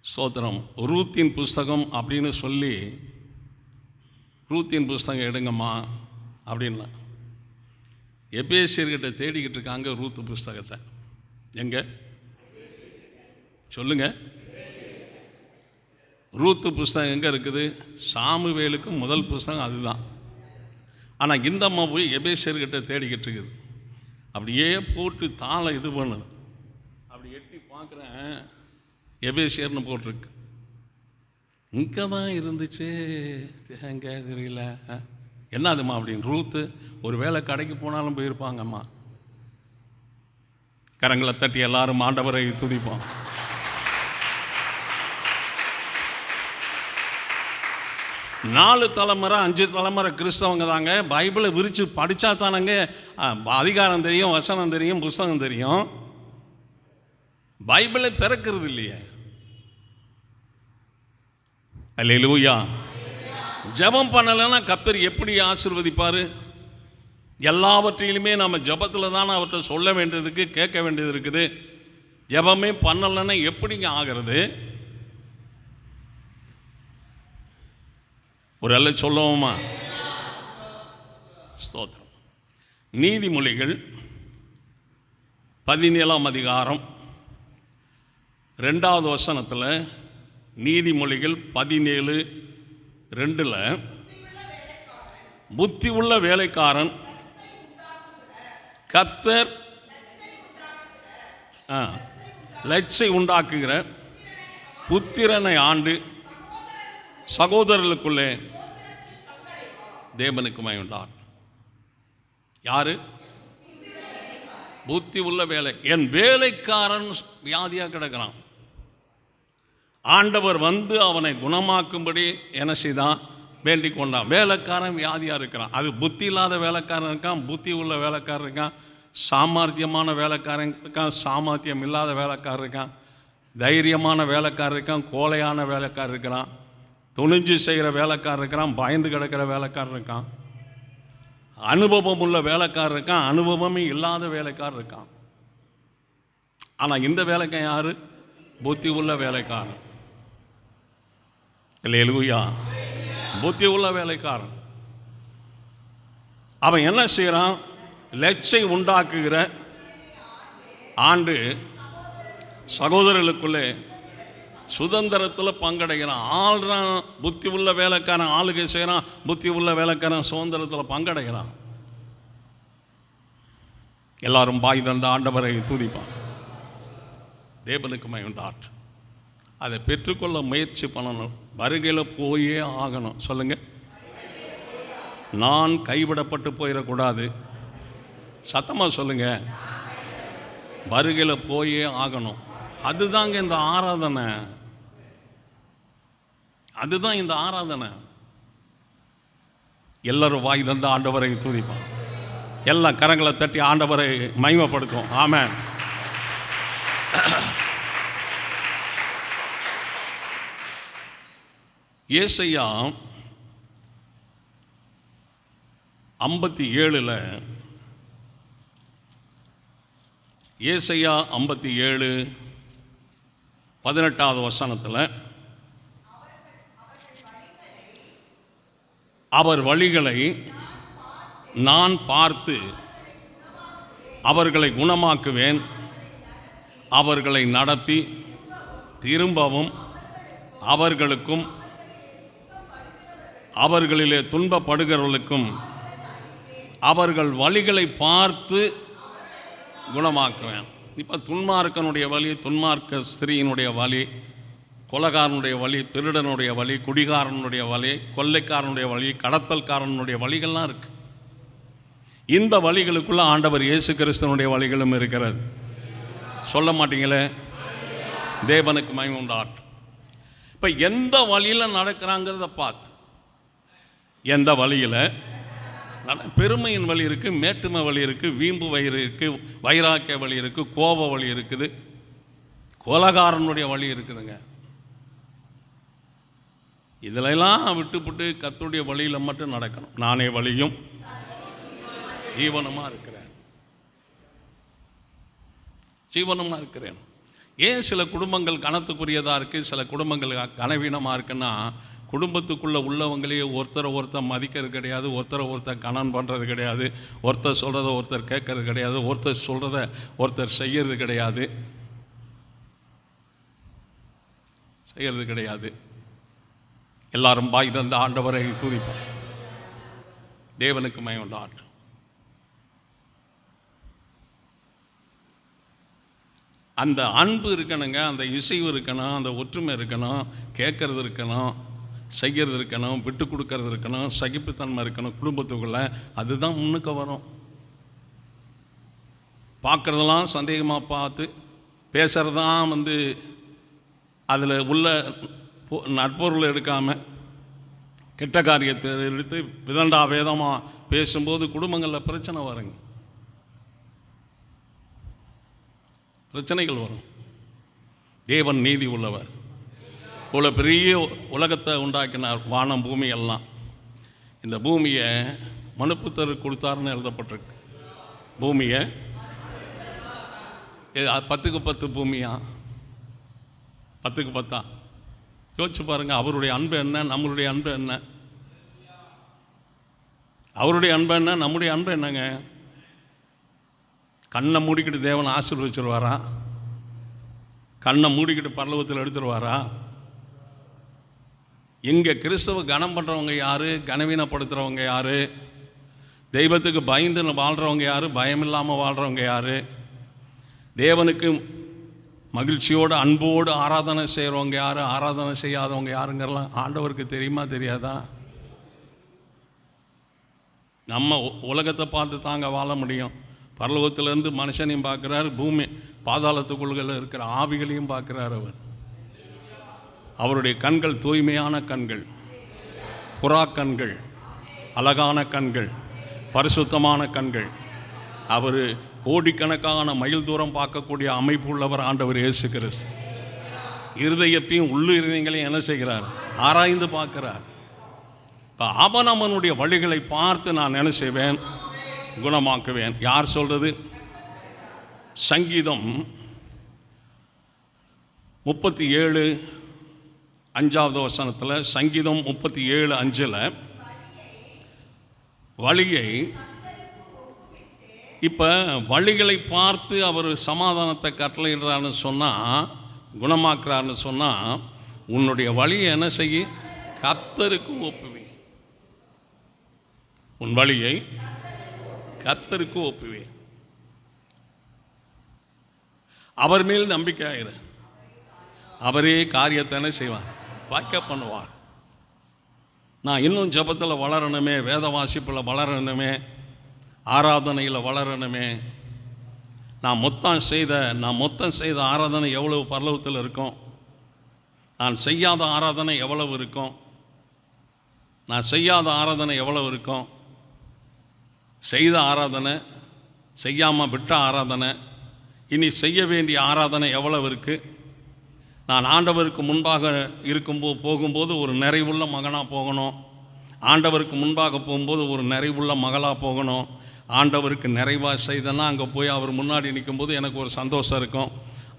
ஸ்தோத்திரம் ரூத்தின் புஸ்தகம் அப்படின்னு சொல்லி, ரூத்தின் புஸ்தகம் எடுங்கம்மா அப்படின்னா எபேசியர்கிட்ட தேடிக்கிட்டு இருக்காங்க ரூத்து புஸ்தகத்தை. எங்கே சொல்லுங்க, ரூத்து புஸ்தகம் எங்கே இருக்குது? சாமுவேலுக்கு முதல் புஸ்தகம் அதுதான். ஆனால் இந்த அம்மா போய் எபேசியர்கிட்ட தேடிக்கிட்டு இருக்குது. அப்படியே போட்டு தாளை இது பண்ணுது. அப்படி எட்டி பார்க்குறேன், எபேசியர்னு போட்டிருக்கு. இங்கே தான் இருந்துச்சு, எங்கே தெரியல. என்னதும்மா அப்படின்னு. ரூத்து ஒரு வேளை கடைக்கு போனாலும் போயிருப்பாங்கம்மா. கரங்களை தட்டி எல்லாரும் ஆண்டவரை துதிப்போம். நாலு தலைமுறை 5 தலைமுறை கிறிஸ்தவங்க தாங்க. பைபிளை விரித்து படித்தா தானங்க அதிகாரம் தெரியும், வசனம் தெரியும், புஸ்தகம் தெரியும். பைபிளை திறக்கிறது இல்லையே. அல்லேலூயா. ஜெபம் பண்ணலைன்னா கர்த்தர் எப்படி ஆசீர்வதிப்பார்? எல்லாவற்றிலுமே நம்ம ஜெபத்தில் தானே அவர்கிட்ட சொல்ல வேண்டியது இருக்குது, கேட்க வேண்டியது இருக்குது. ஜெபமே பண்ணலைன்னா எப்படிங்க ஆகிறது? ஒரு அல்ல சொல்லுவோமா? ஸ்தோத்திரம். நீதிமொழிகள் 17ஆம் அதிகாரம் 2வது வசனத்தில், நீதிமொழிகள் 17:2, புத்தி உள்ள வேலைக்காரன் கர்த்தர் லட்சை உண்டாக்குகிற புத்திரனை ஆண்டு சகோதரர்களுக்குள்ளே தேவனுக்கு மகிமையுண்டாகும். யாரு? புத்தி உள்ள வேலை. என் வேலைக்காரன் வியாதியாக கிடக்கிறான். ஆண்டவர் வந்து அவனை குணமாக்கும்படி என்ன செய்தான்? வேண்டிக் கொண்டான். வேலைக்காரன் வியாதியாக இருக்கிறான். அது புத்தி இல்லாத வேலைக்காரன் இருக்கான், புத்தி உள்ள வேலைக்காரன் இருக்கான், சாமர்த்தியமான வேலைக்காரன் இருக்கான், சாமர்த்தியம் இல்லாத வேலைக்காரன் இருக்கான், தைரியமான வேலைக்காரன் இருக்கான், கோழையான வேலைக்காரன் இருக்கிறான், துணிஞ்சு செய்கிற வேலைக்காரன் இருக்கிறான், பயந்து கிடக்கிற வேலைக்காரன் இருக்கான், அனுபவம் உள்ள வேலைக்காரன் இருக்கான், அனுபவமே இல்லாத வேலைக்காரன் இருக்கான். ஆனால் இந்த வேலைக்காரன் யாரு? புத்தி உள்ள வேலைக்காரன். அல்லேலூயா. புத்தி உள்ள வேலைக்காரன். அவன் என்ன செய்கிறான்? லட்சை உண்டாக்குகிற ஆண்டு சகோதரர்களுக்குள்ளே சுதந்திரத்தில் பங்கடைகிறான். ஆள்றான். புத்தி உள்ள வேலைக்காரன் ஆளுகை செய்கிறான், புத்தி உள்ள வேலைக்காரன் சுதந்திரத்தில் பங்கடைகிறான். எல்லாரும் பாய் தந்த ஆண்டவரை துதிப்பான். தேவனுக்கு மகிமையுண்டாற்று. அதை பெற்றுக்கொள்ள முயற்சி பண்ணணும். வருகையில் போயே ஆகணும். சொல்லுங்க, நான் கைவிடப்பட்டு போயிடக்கூடாது. சத்தமாக சொல்லுங்க, வருகையில் போயே ஆகணும். அதுதாங்க இந்த ஆராதனை. அதுதான் இந்த ஆராதனை. எல்லாரும் வாய் தந்த ஆண்டவரை துதிப்பான். எல்லா கரங்களை தட்டி ஆண்டவரை மகிமைப்படுத்தும். ஆமென். ஏசாயா 57 ஏசாயா 57:18 வசனத்தில், அவர் வழிகளை நான் பார்த்து அவர்களை குணமாக்குவேன், அவர்களை நடத்தி திரும்பவும் அவர்களுக்கும் அவர்களிலே துன்பப்படுகிறவர்களுக்கும் அவர்கள் வழிகளை பார்த்து குணமாக்குவேன். இப்போ துன்மார்க்கனுடைய வழி, துன்மார்க்க ஸ்திரீயினுடைய வழி, கொலைகாரனுடைய வழி, திருடனுடைய வழி, குடிகாரனுடைய வழி, கொள்ளைக்காரனுடைய வழி, கடத்தல்காரனுடைய வழிகள்லாம் இருக்குது. இந்த வழிகளுக்குள்ள ஆண்டவர் இயேசு கிறிஸ்துவனுடைய வழிகளும் இருக்கிறது. சொல்ல மாட்டீங்களே? தேவனுக்கு மகிமை உண்டாகட்டும். இப்போ எந்த வழியில் நடக்கிறாங்கிறத பார்த்து, எந்த வழியில் பெருமையின் வழி இருக்குது, மேட்டுமை வழி இருக்குது, வீம்பு வயிறு இருக்குது, வைராக்கிய வழி இருக்குது, கோப வழி இருக்குது, கொலகாரனுடைய வழி இருக்குதுங்க. இதிலெல்லாம் விட்டுப்புட்டு கர்த்தருடைய வழியில் மட்டும் நடக்கணும். நானே வழியும் ஜீவனமாக இருக்கிறேன், ஜீவனமாக இருக்கிறேன். ஏன் சில குடும்பங்கள் கனத்துக்குரியதாக இருக்குது, சில குடும்பங்கள் கனவீனமாக இருக்குன்னா, குடும்பத்துக்குள்ளே உள்ளவங்களையே ஒருத்தரை மதிக்கிறது கிடையாது, ஒருத்தரை கணன் பண்ணுறது கிடையாது, ஒருத்தர் சொல்கிறத ஒருத்தர் கேட்கறது கிடையாது, ஒருத்தர் சொல்கிறத ஒருத்தர் செய்கிறது கிடையாது. எல்லாரும் பாய் தந்த ஆண்டவரை துதிப்பார். தேவனுக்கு மகிமை உண்டாகட்டும். அந்த அன்பு இருக்கணுங்க, அந்த இசைவு இருக்கணும், அந்த ஒற்றுமை இருக்கணும், கேட்கறது இருக்கணும், செய்கிறது இருக்கணும், விட்டு கொடுக்கறது இருக்கணும், சகிப்புத்தன்மை இருக்கணும் குடும்பத்துக்குள்ளே. அதுதான் முன்னுக்கு வரும். பார்க்குறதெல்லாம் சந்தேகமாக பார்த்து பேசுகிறதான் அதில் உள்ள நற்பொருள் எடுக்காமல் கெட்ட காரியத்தை எடுத்து விதண்டா வேதமாக பேசும்போது குடும்பங்களில் பிரச்சனை வருங்க, பிரச்சனைகள் வரும். தேவன் நீதி உள்ளவர். இவ்வளோ பெரிய உலகத்தை உண்டாக்கினார், வானம் பூமி எல்லாம். இந்த பூமியை மனுப்புத்தர் கொடுத்தாருன்னு எழுதப்பட்டிருக்கு. பூமியை 10க்கு 10 பூமியா, 10க்கு 10? யோசிச்சு பாருங்கள். அவருடைய அன்பு என்ன, நம்மளுடைய அன்பு என்ன? அவருடைய அன்பு என்ன, நம்முடைய அன்பு என்னங்க? கண்ணை மூடிக்கிட்டு தேவன் ஆசீர்வதிச்சிருவாரா? கண்ணை மூடிக்கிட்டு பரலோகத்தில் எடுத்துருவாரா? இங்கே கிறிஸ்தவ கனம் பண்ணுறவங்க யார், கனவீனப்படுத்துகிறவங்க யார், தெய்வத்துக்கு பயந்து வாழ்கிறவங்க யார், பயம் இல்லாமல் வாழ்கிறவங்க யார், தேவனுக்கு மகிழ்ச்சியோடு அன்போடு ஆராதனை செய்கிறவங்க யார், ஆராதனை செய்யாதவங்க யாருங்கிறலாம் ஆண்டவருக்கு தெரியுமா தெரியாதா? நம்ம உலகத்தை பார்த்து தாங்க வாழ முடியும். பரலோகத்திலேருந்து மனுஷனையும் பார்க்குறாரு, பூமி பாதாளத்துக்குள்ளில் இருக்கிற ஆவிகளையும் பார்க்குறார். அவருடைய கண்கள் தூய்மையான கண்கள், புறா கண்கள், அழகான கண்கள், பரிசுத்தமான கண்கள். அவர் கோடிக்கணக்கான மைல் தூரம் பார்க்கக்கூடிய அமைப்பு உள்ளவர் ஆண்டவர் இயேசு கிறிஸ்து. இருதயத்தையும் உள்ளு இருதயங்களையும் என்ன செய்கிறார்? ஆராய்ந்து பார்க்கிறார். இப்போ அவனுடைய வழிகளை பார்த்து நான் என்ன செய்வேன்? குணமாக்குவேன். யார் சொல்றது? சங்கீதம் 37:5 சங்கீதம் 37:5 வழியை, இப்போ வழிகளை பார்த்து அவர் சமாதானத்தை கட்டளையிடுறாருன்னு சொன்னால், குணமாக்குறாருன்னு சொன்னால், உன்னுடைய வழியை என்ன செய்ய? கர்த்தருக்கு ஒப்புவே. உன் வழியை கர்த்தருக்கு ஒப்புவே. அவர் மேல் நம்பிக்கை ஆயிரு. அவரே காரியத்தை என்ன செய்வார்? வாய்க்க பண்ணுவார். நான் இன்னும் ஜபத்தில் வளரணுமே, வேத வாசிப்பில் வளரணுமே, ஆராதனையில் வளரணுமே. நான் மொத்தம் செய்த ஆராதனை எவ்வளவு பரலோகத்தில் இருக்கும்? நான் செய்யாத ஆராதனை எவ்வளவு இருக்கும்? நான் செய்யாத ஆராதனை எவ்வளவு இருக்கும்? செய்த ஆராதனை, செய்யாமல் விட்ட ஆராதனை, இனி செய்ய வேண்டிய ஆராதனை எவ்வளவு இருக்குது? நான் ஆண்டவருக்கு முன்பாக போகும்போது ஒரு நிறைவுள்ள மகனாக போகணும். ஆண்டவருக்கு முன்பாக போகும்போது ஒரு நிறைவுள்ள மகளாக போகணும். ஆண்டவருக்கு நிறைவாக செய்தேன்னா அங்கே போய் அவர் முன்னாடி நிற்கும்போது எனக்கு ஒரு சந்தோஷம் இருக்கும்.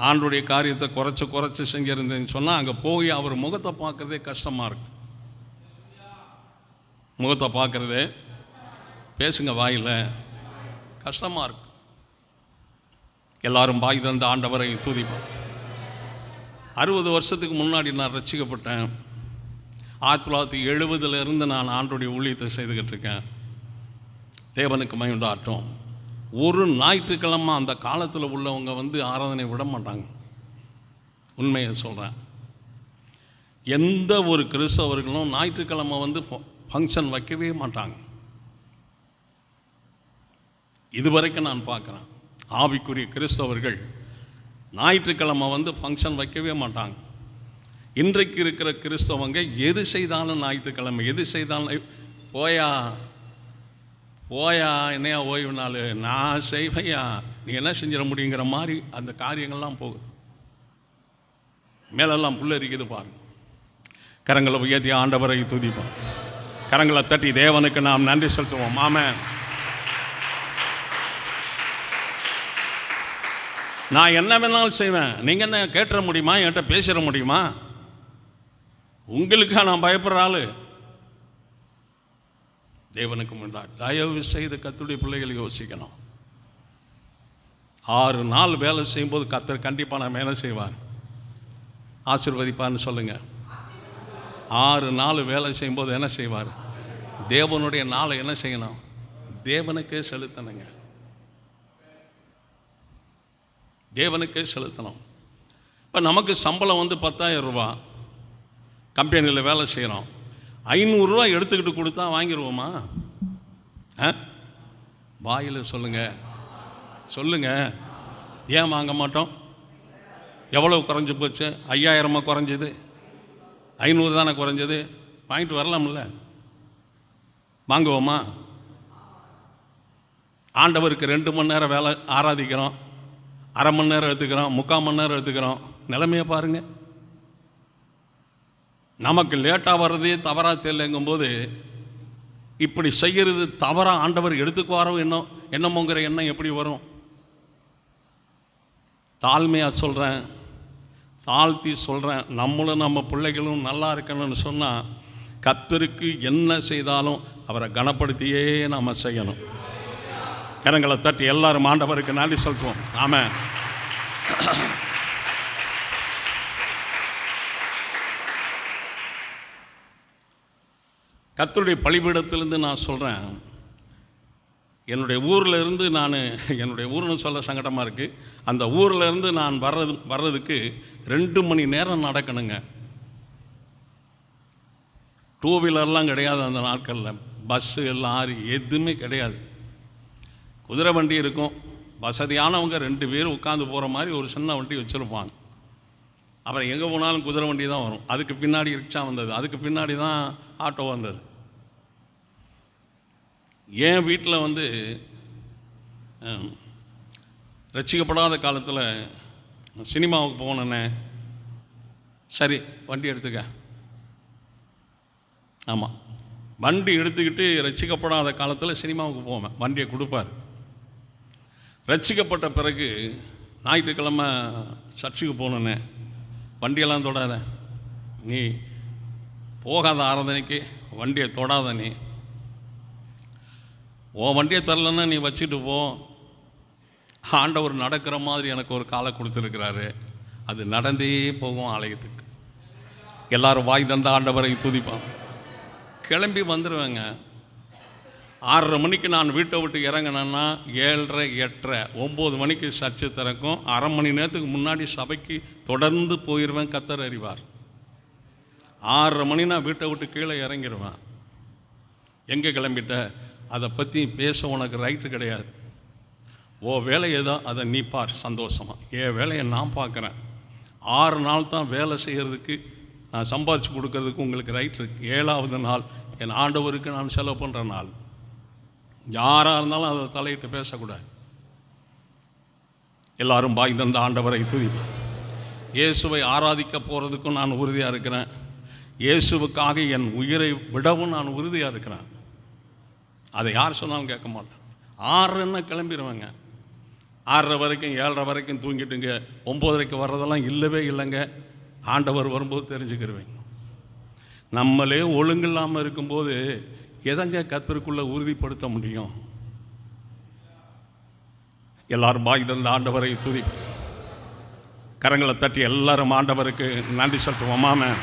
ஆண்டவருடைய காரியத்தை குறைச்சி செஞ்சுருந்தேன்னு சொன்னால் அங்கே போய் அவர் முகத்தை பார்க்குறதே கஷ்டமாக இருக்கும். முகத்தை பார்க்குறதே, பேசுங்க வாயில், கஷ்டமாக இருக்கும். எல்லாரும் பாய் தந்த ஆண்டவரை துதிப்போம். 60 வருஷத்துக்கு முன்னாடி நான் ரட்சிக்கப்பட்டேன். 1970 நான் ஆண்டவருடைய ஊழியத்தை செய்துக்கிட்டு இருக்கேன். தேவனுக்கு மகிமை உண்டாகட்டும். ஒரு ஞாயிற்றுக்கிழமை அந்த காலத்தில் உள்ளவங்க ஆராதனை விட மாட்டாங்க. உண்மையை சொல்கிறேன். எந்த ஒரு கிறிஸ்தவர்களும் ஞாயிற்றுக்கிழமை ஃபங்க்ஷன் வைக்கவே மாட்டாங்க. இதுவரைக்கும் நான் பார்க்குறேன். ஆவிக்குரிய கிறிஸ்தவர்கள் ஞாயிற்றுக்கிழமை ஃபங்க்ஷன் வைக்கவே மாட்டாங்க. இன்றைக்கு இருக்கிற கிறிஸ்தவங்க எது செய்தாலும் ஞாயிற்றுக்கிழமை, எது செய்தாலும் போயா என்னையா ஓய்வு நாள், நான் செய்வையா, நீ என்ன செஞ்சிட முடியுங்கிற மாதிரி அந்த காரியங்கள்லாம் போகுது. மேலெல்லாம் புல்லரிக்குது பாருங்க. கரங்களை உயர்த்தி ஆண்டவரை துதிப்போம். கரங்களை தட்டி தேவனுக்கு நாம் நன்றி செலுத்துவோம். ஆமென். நான் என்ன வேணாலும் செய்வேன், நீங்கள் என்ன கேட்டுற முடியுமா, என்கிட்ட பேசிட முடியுமா? உங்களுக்காக நான் பயப்படுற ஆள் தேவனுக்கு முன்னாடி. தயவு செய்து கர்த்தருடைய பிள்ளைகளை யோசிக்கணும். 6 நாள் வேலை செய்யும்போது கர்த்தர் கண்டிப்பாக நான் வேலை செய்வார், ஆசீர்வதிப்பார்னு சொல்லுங்கள். 6 நாள் வேலை செய்யும்போது என்ன செய்வார்? தேவனுடைய நாளை என்ன செய்யணும்? தேவனுக்கே செலுத்தணுங்க, தேவனுக்கே செலுத்தணும். இப்போ நமக்கு சம்பளம் 10,000 ரூபா, கம்பெனியில் வேலை செய்கிறோம். 500 எடுத்துக்கிட்டு கொடுத்தா வாங்கிடுவோமா? வாயில் சொல்லுங்கள், ஏன் வாங்க மாட்டோம்? எவ்வளோ குறைஞ்சி போச்சு? 5000 குறைஞ்சது, 500 தானே குறைஞ்சது, வாங்கிட்டு வரலாம்ல, வாங்குவோமா? ஆண்டவருக்கு 2 மணி நேரம் வேலை ஆராதிக்கிறோம், அரை மணி நேரம் எடுத்துக்கிறோம், 3/4 மணி நேரம் எடுத்துக்கிறோம். நிலைமையை பாருங்கள். நமக்கு லேட்டாக வர்றதே தவறாக தெரியலங்கும்போது இப்படி செய்கிறது தவறாக ஆண்டவர் எடுத்துக்குவாரோ என்னமோங்கிற எண்ணம் எப்படி வரும்? தாழ்மையாக சொல்கிறேன், தாழ்த்தி சொல்கிறேன், நம்மளும் நம்ம பிள்ளைகளும் நல்லா இருக்கணும்னு சொன்னால் கர்த்தருக்கு என்ன செய்தாலும் அவரை கனப்படுத்தியே நாம் செய்யணும். கரங்களை தட்டி எல்லாரும் ஆண்டவருக்கு நன்றி சொல்லுவோம். ஆமென். கர்த்தருடைய பலிபீடத்திலிருந்து நான் சொல்கிறேன், என்னுடைய ஊரில் இருந்து என்னுடைய ஊர்னு சொல்ல சங்கடமாக இருக்குது, அந்த ஊரில் இருந்து நான் வர்றதுக்கு 2 மணி நேரம் நடக்கணுங்க. 2 வீலர்லாம் கிடையாது அந்த நாட்களில், பஸ்ஸு லாரி எதுவுமே கிடையாது. குதிரை வண்டி இருக்கும், வசதியானவங்க 2 பேர் உட்காந்து போகிற மாதிரி ஒரு சின்ன வண்டி வச்சுருப்பாங்க. அப்புறம் எங்கே போனாலும் குதிரை வண்டி தான் வரும். அதுக்கு பின்னாடி ரிக்ஷா வந்தது, அதுக்கு பின்னாடி தான் ஆட்டோ வந்தது. என் வீட்டில் ரட்சிக்கப்படாத காலத்தில் சினிமாவுக்கு போனேன்னே, சரி வண்டி எடுத்துக்க, ஆமாம் வண்டி எடுத்துக்கிட்டு ரட்சிக்கப்படாத காலத்தில் சினிமாவுக்கு போவேன், வண்டியை கொடுப்பார். ரட்சிக்கப்பட்ட பிறகு ஞாயிற்றுக்கிழமை சர்ச்சுக்கு போனேன்னே, வண்டியெல்லாம் தொடாத, நீ போகாத ஆராதனைக்கு வண்டியை தொடாத, நீ உன் வண்டியை தரலன்னா நீ வச்சுட்டு போ, ஆண்டவர் நடக்கிற மாதிரி எனக்கு ஒரு காலை கொடுத்துருக்கிறாரு, அது நடந்தே போகும் ஆலயத்துக்கு. எல்லாரும் வாய் தந்த ஆண்டவரை துதிப்பான். கிளம்பி வந்துடுவேங்க. 6:30 மணிக்கு நான் வீட்டை விட்டு இறங்கினேன்னா 7:30, 8:30, 9 மணிக்கு சர்ச்சு திறக்கும். அரை மணி நேரத்துக்கு முன்னாடி சபைக்கு தொடர்ந்து போயிடுவேன், கர்த்தர் அறிவார். 6:30 மணி நான் வீட்டை விட்டு கீழே இறங்கிடுவேன். எங்கே கிளம்பிட்ட, அதை பற்றி பேச உனக்கு ரைட்டு கிடையாது. ஓ வேலையை தான் அதை நீ பார் சந்தோஷமாக, என் வேலையை நான் பார்க்குறேன். 6 நாள் தான் வேலை செய்கிறதுக்கு, நான் சம்பாதிச்சு கொடுக்கறதுக்கு உங்களுக்கு ரைட் இருக்குது. 7ஆவது நாள் என் ஆண்டவருக்கு நான் செலவு பண்ணுற நாள். யாராக இருந்தாலும் அதை தலையிட்டு பேசக்கூடாது. எல்லாரும் பாய் தந்த ஆண்டவரை துதிப்பேன். இயேசுவை ஆராதிக்க போகிறதுக்கும் நான் உறுதியாக இருக்கிறேன். இயேசுவுக்காக என் உயிரை விடவும் நான் உறுதியாக இருக்கிறேன். அதை யார் சொன்னாலும் கேட்க மாட்டேன். 6:00 கிளம்பிடுவேங்க. 6:30 வரைக்கும் 7:30 வரைக்கும் தூங்கிட்டுங்க. 9:30 வர்றதெல்லாம் இல்லவே இல்லைங்க. ஆண்டவர் வரும்போது தெரிஞ்சுக்கிடுவேங்க. நம்மளே ஒழுங்கில்லாமல் இருக்கும்போது எதங்க கர்த்தருக்குள்ளே உறுதிப்படுத்த முடியும்? எல்லாரும் பாய் தந்த ஆண்டவரை துதிப்பேன். கரங்களை தட்டி எல்லாரும் ஆண்டவருக்கு நன்றி சொல்லுவோம். ஆமென்.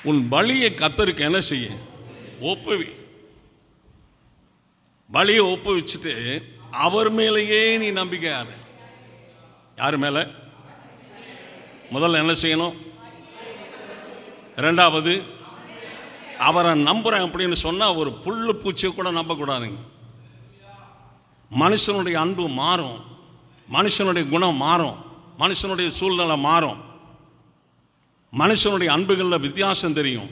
உன் பலியை கர்த்தருக்கு என்ன செய்ய? ஒப்புவி. பலியை ஒப்புவிச்சுட்டு அவர் மேலேயே நீ நம்பிக்கை. யார் மேலே? முதல்ல என்ன செய்யணும்? 2வது அவரை நம்புகிறேன் அப்படின்னு சொன்னால் ஒரு புல்லு பூச்சியை கூட நம்பக்கூடாதுங்க. மனுஷனுடைய அன்பு மாறும், மனுஷனுடைய குணம் மாறும், மனுஷனுடைய சூழ்நிலை மாறும், மனுஷனுடைய அன்புகளில் வித்தியாசம் தெரியும்.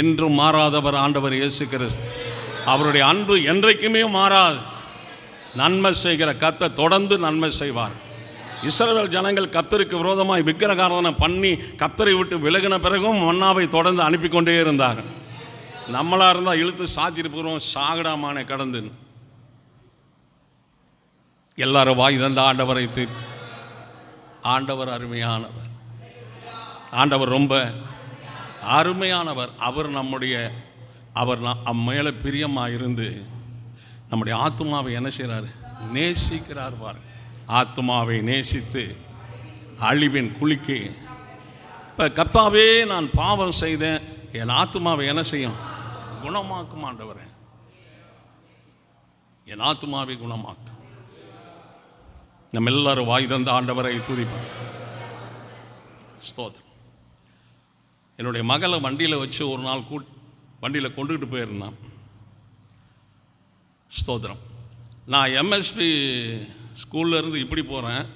என்றும் மாறாதவர் ஆண்டவர் இயேசு கிறிஸ்து. அவருடைய அன்பு என்றைக்குமே மாறாது. நன்மை செய்கிற கர்த்தர் தொடர்ந்து நன்மை செய்வார். இஸ்ரவேல் ஜனங்கள் கர்த்தருக்கு விரோதமாய் விக்கிரகாராதனை பண்ணி கர்த்தரை விட்டு விலகின பிறகும் மன்னாவை தொடர்ந்து அனுப்பி கொண்டே இருந்தார். நம்மளாக இருந்தால் இழுத்து சாத்திட்டு போகிறோம், சாகடாமான கடந்து. எல்லாரும் வாய் தந்த ஆண்டவரை ஆண்டவர் அருமையானவர், ஆண்டவர் ரொம்ப அருமையானவர். அவர் மேலே பிரியமாக இருந்து நம்முடைய ஆத்துமாவை என்ன செய்கிறார்? நேசிக்கிறார். பாரு, ஆத்துமாவை நேசித்து அழிவின் குளிக்கு. இப்போ கர்த்தாவே நான் பாவம் செய்தேன், என் ஆத்துமாவை என்ன செய்யும்? குணமாக்கும் ஆண்டவரே, என் ஆத்துமாவை குணமாக்கும். நம்ம எல்லாரும் வாய் தந்த ஆண்டவரை துதிப்போம். ஸ்தோத்திரம். என்னுடைய மகளை வண்டியில் வச்சு ஒரு நாள் வண்டியில் கொண்டுக்கிட்டு போயிருந்தான். ஸ்தோத்திரம். நான் எம்எஸ்பி ஸ்கூல்லேருந்து இப்படி போகிறேன்,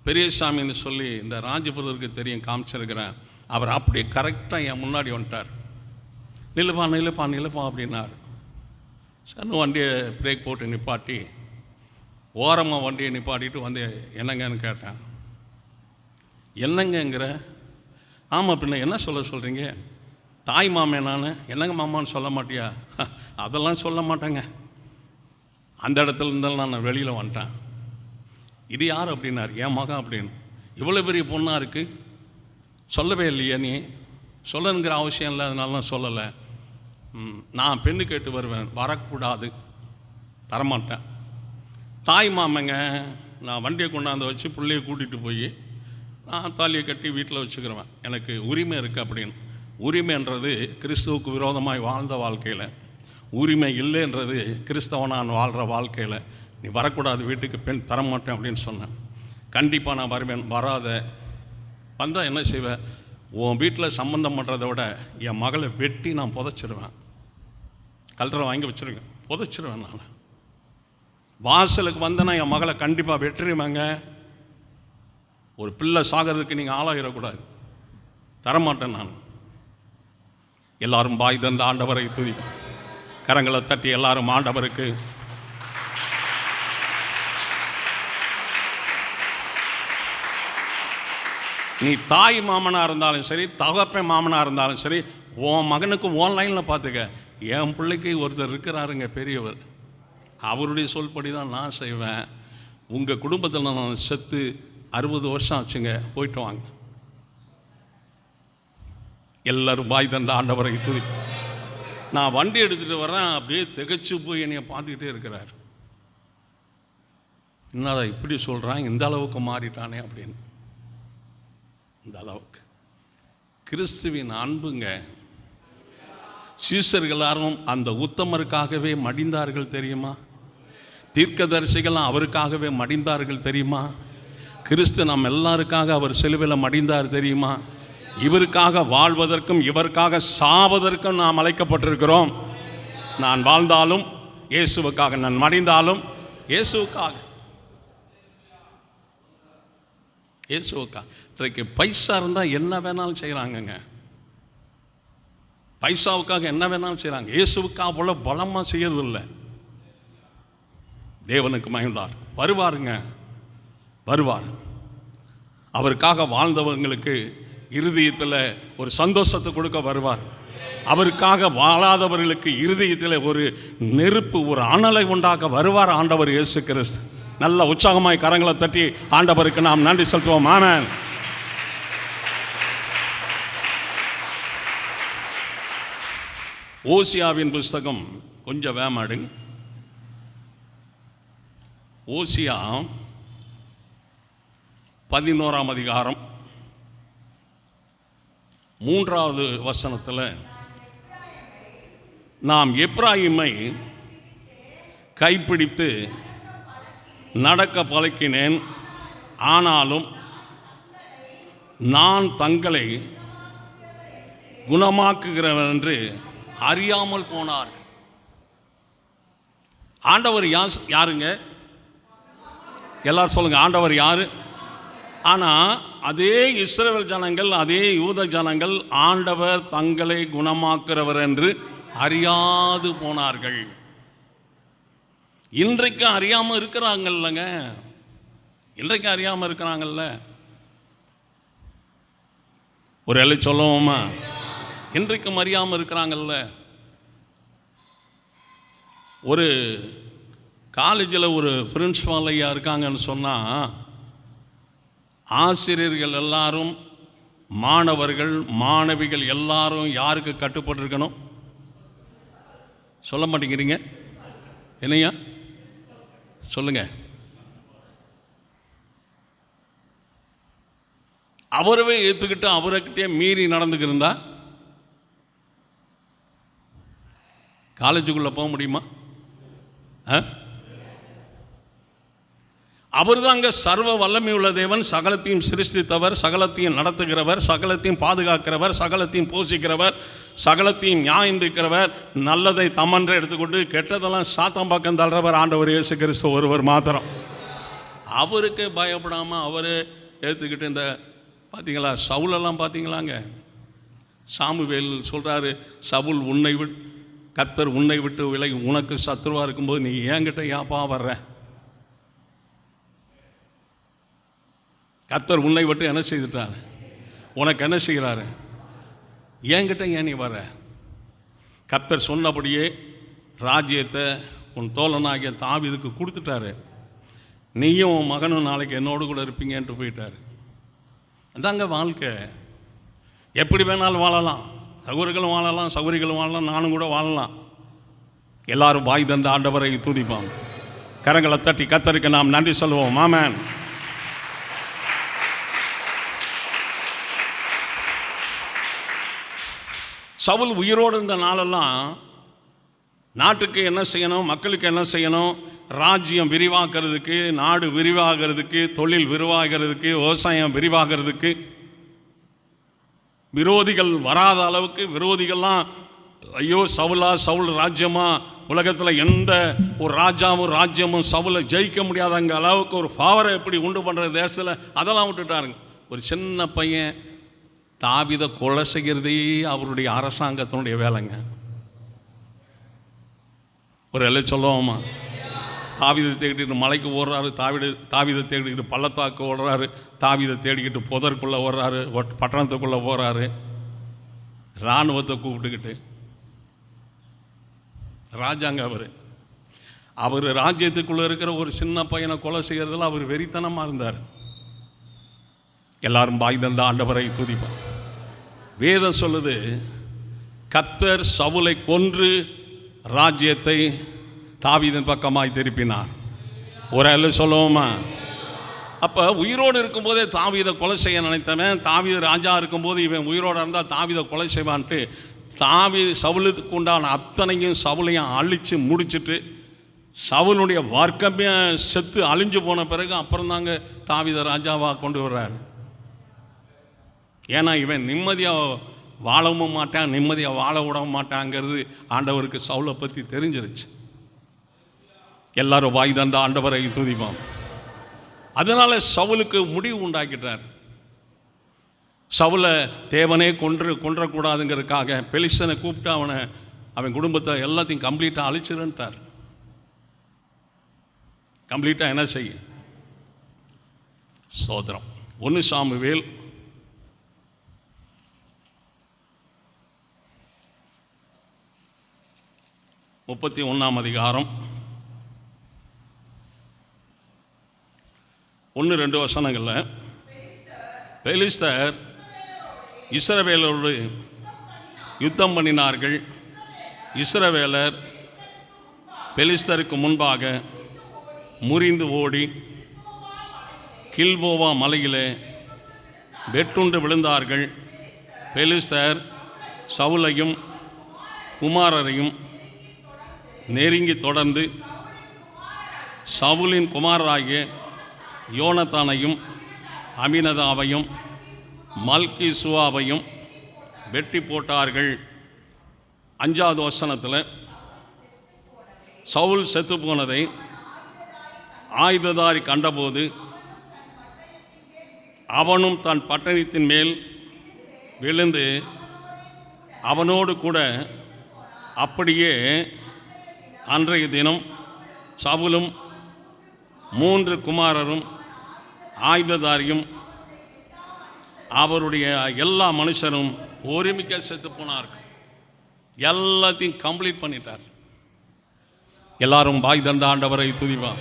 பெரியசாமின்னு சொல்லி இந்த ராஜபுரருக்கு தெரியும், காமிச்சிருக்கிறேன். அவர் அப்படி கரெக்டாக என் முன்னாடி வந்துட்டார். நில்லுப்பா நில்லுப்பா நில்லுப்பா அப்படின்னார். சரி, வண்டியை பிரேக் போட்டு நிப்பாட்டி ஓரமாக வண்டியை நிப்பாட்டிட்டு வந்து என்னங்கன்னு கேட்டேன். என்னங்கிற? ஆமாம், பின்ன என்ன சொல்கிறீங்க? தாய் மாமன் நான், என்னங்க மாமான்னு சொல்ல மாட்டியா? அதெல்லாம் சொல்ல மாட்டேங்க. அந்த இடத்துல இருந்தாலும் நான் வெளியில் வந்துட்டேன். இது யார் அப்படின்னார். என் மகன் அப்படின்னு. இவ்வளோ பெரிய பொண்ணாக இருக்குது, சொல்லவே இல்லையா? நீ சொல்லணுங்கிற அவசியம் இல்லை, அதனால நான் சொல்லலை. நான் பெண்ணு கேட்டு வருவேன், வரக்கூடாது, தரமாட்டேன். தாய் மாமங்க, நான் வண்டியை கொண்டாந்து வச்சு பிள்ளையை கூட்டிகிட்டு போய் நான் தாலியை கட்டி வீட்டில் வச்சுக்கிறேன், எனக்கு உரிமை இருக்குது அப்படின்னு. உரிமைன்றது கிறிஸ்துவுக்கு விரோதமாய் வாழ்ந்த வாழ்க்கையில், உரிமை இல்லைன்றது கிறிஸ்தவனான் வாழ்கிற வாழ்க்கையில். நீ வரக்கூடாது வீட்டுக்கு, பெண் தரமாட்டேன் அப்படின்னு சொன்னேன். கண்டிப்பாக நான் வருவேன். வராத வந்தால் என்ன செய்வேன்? உன் வீட்டில் சம்மந்தம் பண்ணுறதை விட என் மகளை வெட்டி நான் புதைச்சிடுவேன். கல்றரை வாங்கி வச்சுருக்கேன், புதைச்சிடுவேன். நான் வாசலுக்கு வந்தேன்னா என் மகளை கண்டிப்பாக வெட்டுருவேங்க. ஒரு பிள்ளை சாகிறதுக்கு நீங்கள் ஆளாகிடக்கூடாது, தரமாட்டேன் நான். எல்லாரும் பாய் தந்த ஆண்டவரை துதிப்போம். கரங்களை தட்டி எல்லாரும் ஆண்டவருக்கு நீ தாய் மாமனாக இருந்தாலும் சரி, தகப்பன் மாமனாக இருந்தாலும் சரி, உன் மகனுக்கு ஆன்லைனில் பார்த்துக்க. என் பிள்ளைக்கு ஒருத்தர் இருக்கிறாருங்க, பெரியவர், அவருடைய சொல்படி தான் நான் செய்வேன். உங்கள் குடும்பத்தில் நான் செத்து 60 வருஷம் ஆச்சுங்க, போயிட்டு வாங்க. எல்லோரும் வாய் தந்த ஆண்டவரை துதி. நான் வண்டி எடுத்துகிட்டு வரேன், அப்படியே திகைச்சு போய் என்னைய பார்த்துக்கிட்டே இருக்கிறார். என்னடா இப்படி சொல்கிறான், இந்த அளவுக்கு மாறிட்டானே அப்படின்னு. இந்த அளவுக்கு கிறிஸ்துவின் அன்புங்க. சீசர்களாரும் அந்த உத்தமருக்காகவே மடிந்தார்கள் தெரியுமா? தீர்க்கதரிசிகள் அவருக்காகவே மடிந்தார்கள் தெரியுமா? கிறிஸ்து நம்ம எல்லாருக்காக அவர் சிலுவையில் மடிந்தார் தெரியுமா? இவருக்காக வாழ்வதற்கும் இவருக்காக சாவதற்கும் நாம் அழைக்கப்பட்டிருக்கிறோம். நான் வாழ்ந்தாலும் இயேசுவுக்காக, நான் மடிந்தாலும் இயேசுவுக்காக. இயேசுவுக்காக. இன்றைக்கு பைசா இருந்தால் என்ன வேணாலும் செய்கிறாங்கங்க. பைசாவுக்காக என்ன வேணாலும் செய்கிறாங்க. இயேசுவுக்காக போல பலமாக செய்யறதில்லை. தேவனுக்கு மகிழ்ந்தார். வருவாருங்க, வருவார். அவருக்காக வாழ்ந்தவங்களுக்கு இருதயத்தில் ஒரு சந்தோஷத்தை கொடுக்க வருவார். அவருக்காக வாழாதவர்களுக்கு இருதயத்தில் ஒரு நெருப்பு, ஒரு அனலை உண்டாக்க வருவார் ஆண்டவர் இயேசு கிறிஸ்து. நல்ல உற்சாகமாய் கரங்களை தட்டி ஆண்டவருக்கு நாம் நன்றி செலுத்துவோம். ஆமென். ஓசியாவின் புஸ்தகம் கொஞ்சம் வேமாடுங்க. ஓசியா 11ஆம் அதிகாரம் 3வது வசனத்தில், நாம் எப்ராயிமை கைப்பிடித்து நடக்க பழக்கினேன், ஆனாலும் நான் தங்களை குணமாக்குகிறவன் என்று அறியாமல் போனார்கள். ஆண்டவர் யாருங்க? எல்லாரும் சொல்லுங்க, ஆண்டவர் யாரு? ஆனால் அதே இஸ்ரவேல் ஜனங்கள், அதே யூத ஜனங்கள் ஆண்டவர் தங்களை குணமாக்குறவர் என்று அறியாது போனார்கள். இன்றைக்கு அறியாமல் இருக்கிறாங்கல்லங்க, இன்றைக்கு அறியாமல் இருக்கிறாங்கல்ல. ஒரு எல்லை சொல்லுவோமா? இன்றைக்கும் அறியாமல் இருக்கிறாங்கல்ல. ஒரு காலேஜில் ஒரு பிரின்ஸ்பால் ஐயா இருக்காங்கன்னு சொன்னால், ஆசிரியர்கள் எல்லாரும், மாணவர்கள், மாணவிகள் எல்லாரும் யாருக்கு கட்டுப்பட்டிருக்கணும்? சொல்ல மாட்டேங்கிறீங்க, என்னையா சொல்லுங்க. அவரவே ஏற்றுக்கிட்டு அவர்கிட்டே மீறி நடந்துக்கிருந்தா காலேஜுக்குள்ளே போக முடியுமா? அவர் தான் அங்கே சர்வ வல்லமை உள்ள தேவன், சகலத்தையும் சிருஷ்டித்தவர், சகலத்தையும் நடத்துகிறவர், சகலத்தையும் பாதுகாக்கிறவர், சகலத்தையும் போஷிக்கிறவர், சகலத்தையும் நியாயந்திருக்கிறவர், நல்லதை தமன்ற எடுத்துக்கொண்டு கெட்டதெல்லாம் சாத்தம் பக்கம் தள்ளுறவர் ஆண்டவர் இயேசு கிறிஸ்து ஒருவர் மாத்திரம். அவருக்கு பயப்படாமல் அவர் ஏற்றுக்கிட்டு, இந்த பார்த்தீங்களா சவுலெல்லாம் பார்த்தீங்களாங்க, சாமுவேல் சொல்கிறாரு, சவுல் உன்னை விட்டு, கர்த்தர் உன்னை விட்டு விலகி உனக்கு சத்துருவாக இருக்கும்போது நீ ஏங்கிட்ட ஏப்பா வர்ற? கர்த்தர் உன்னை விட்டு என்ன செய்துட்டார்? உனக்கு என்ன செய்கிறாரு? ஏங்கிட்ட ஏன் நீ வர? கர்த்தர் சொன்னபடியே ராஜ்யத்தை உன் தோழனாகிய தாவீதுக்கு கொடுத்துட்டாரு. நீயும் உன் மகனும் நாளைக்கு என்னோடு கூட இருப்பீங்கன்ட்டு போயிட்டார். அதாங்க வாழ்க்கை. எப்படி வேணாலும் வாழலாம், சகோதரிகளும் வாழலாம், சகோதரிகளும் வாழலாம், நானும் கூட வாழலாம். எல்லாரும் வாய் தந்த ஆண்டவரை துதிப்பாங்க. கரங்களை தட்டி கர்த்தருக்கு நாம் நன்றி சொல்லுவோம். ஆமென். சவுல் உயிரோடு இருந்த நாளெல்லாம் நாட்டுக்கு என்ன செய்யணும், மக்களுக்கு என்ன செய்யணும், ராஜ்யம் விரிவாக்கிறதுக்கு, நாடு விரிவாகிறதுக்கு, தொழில் விரிவாகிறதுக்கு, விவசாயம் விரிவாகிறதுக்கு, விரோதிகள் வராத அளவுக்கு, விரோதிகள்லாம் ஐயோ சவுலா, சவுல் ராஜ்யமா, உலகத்தில் எந்த ஒரு ராஜ்யமும் சவுலை ஜெயிக்க முடியாதங்க அளவுக்கு ஒரு பவரை எப்படி உண்டு பண்ணுற தேசத்தில், அதெல்லாம் விட்டுட்டாருங்க. ஒரு சின்ன பையன் தாவீதை கொலை செய்கிறதே அவருடைய அரசாங்கத்தினுடைய வேலைங்க. ஒரு எல்லை சொல்லுவோமா? தாவீதை தேடிக்கிட்டு மலைக்கு ஓடுறாரு, தாவீதை தேடிக்கிட்டு பள்ளத்தாக்கு ஓடுறாரு, தாவீதை தேடிக்கிட்டு புதற்குள்ளே ஓடுறாரு, பட்டணத்துக்குள்ளே போகிறாரு, இராணுவத்தை கூப்பிட்டுக்கிட்டு. ராஜாங்க அவர் ராஜ்யத்துக்குள்ளே இருக்கிற ஒரு சின்ன பையனை கொலை செய்கிறதுல அவர் வெறித்தனமாக இருந்தார். எல்லாரும் பாய் தந்த ஆண்டவரை துதிப்பார். வேதம் சொல்லுது, கர்த்தர் சவுலை கொன்று ராஜ்யத்தை தாவீதின் பக்கமாய் திருப்பினார். ஒரு அல்ல சொல்லுவோமா? அப்போ உயிரோடு இருக்கும்போதே தாவீதை கொலை செய்ய நினைத்தவன், தாவீது ராஜா இருக்கும்போது இவன் உயிரோடு இருந்தால் தாவீதை கொலை செய்வான்ட்டு சவுலுக்கு உண்டான அத்தனையும் சவுலையும் அழித்து முடிச்சுட்டு, சவுலுடைய வர்க்கமே செத்து அழிஞ்சு போன பிறகு அப்புறம்தாங்க தாவீதை ராஜாவாக கொண்டு வர்றாரு. ஏன்னா இவன் நிம்மதியாக வாழவும் மாட்டான், நிம்மதியாக வாழ விடவும் மாட்டாங்கிறது ஆண்டவருக்கு சவுலை பற்றி தெரிஞ்சிருச்சு. எல்லாரும் வாய் தந்த ஆண்டவரை துதிப்பான். அதனால் சவுலுக்கு முடிவு உண்டாக்கிட்டார். சவுலை தேவனே கொன்றக்கூடாதுங்கிறதுக்காக பெலிஸ்தனை கூப்பிட்டு அவன் குடும்பத்தை எல்லாத்தையும் கம்ப்ளீட்டாக அழிச்சிருன்ட்டார். கம்ப்ளீட்டாக என்ன செய்ய? சோதரம். 1 சாமுவேல் 31ஆம் அதிகாரம் 1-2 வசனங்களில், பெலிஸ்தர் இஸ்ரவேலரோடு யுத்தம் பண்ணினார்கள். இஸ்ரவேலர் பெலிஸ்தருக்கு முன்பாக முறிந்து ஓடி கில்போவா மலையிலே வெட்டுண்டு விழுந்தார்கள். பெலிஸ்தர் சவுலையும் குமாரரையும் நெருங்கி தொடர்ந்து சவுலின் குமாரராகிய யோனத்தானையும் அமினதாவையும் மல்கிசுவாவையும் வெட்டி போட்டார்கள். 5வது வசனத்தில் சவுல் செத்து போனதை ஆயுததாரி கண்டபோது அவனும் தன் பட்டணத்தின் மேல் விழுந்து அவனோடு கூட அப்படியே அன்றைய தினம் சவுலும் 3 குமாரரும் ஆயுததாரியும் அவருடைய எல்லா மனுஷரும் ஒருமிக்க செத்து போனார்கள். எல்லாத்தையும் கம்ப்ளீட் பண்ணிட்டார். எல்லாரும் பாய் தந்த ஆண்டவரை துதிவா.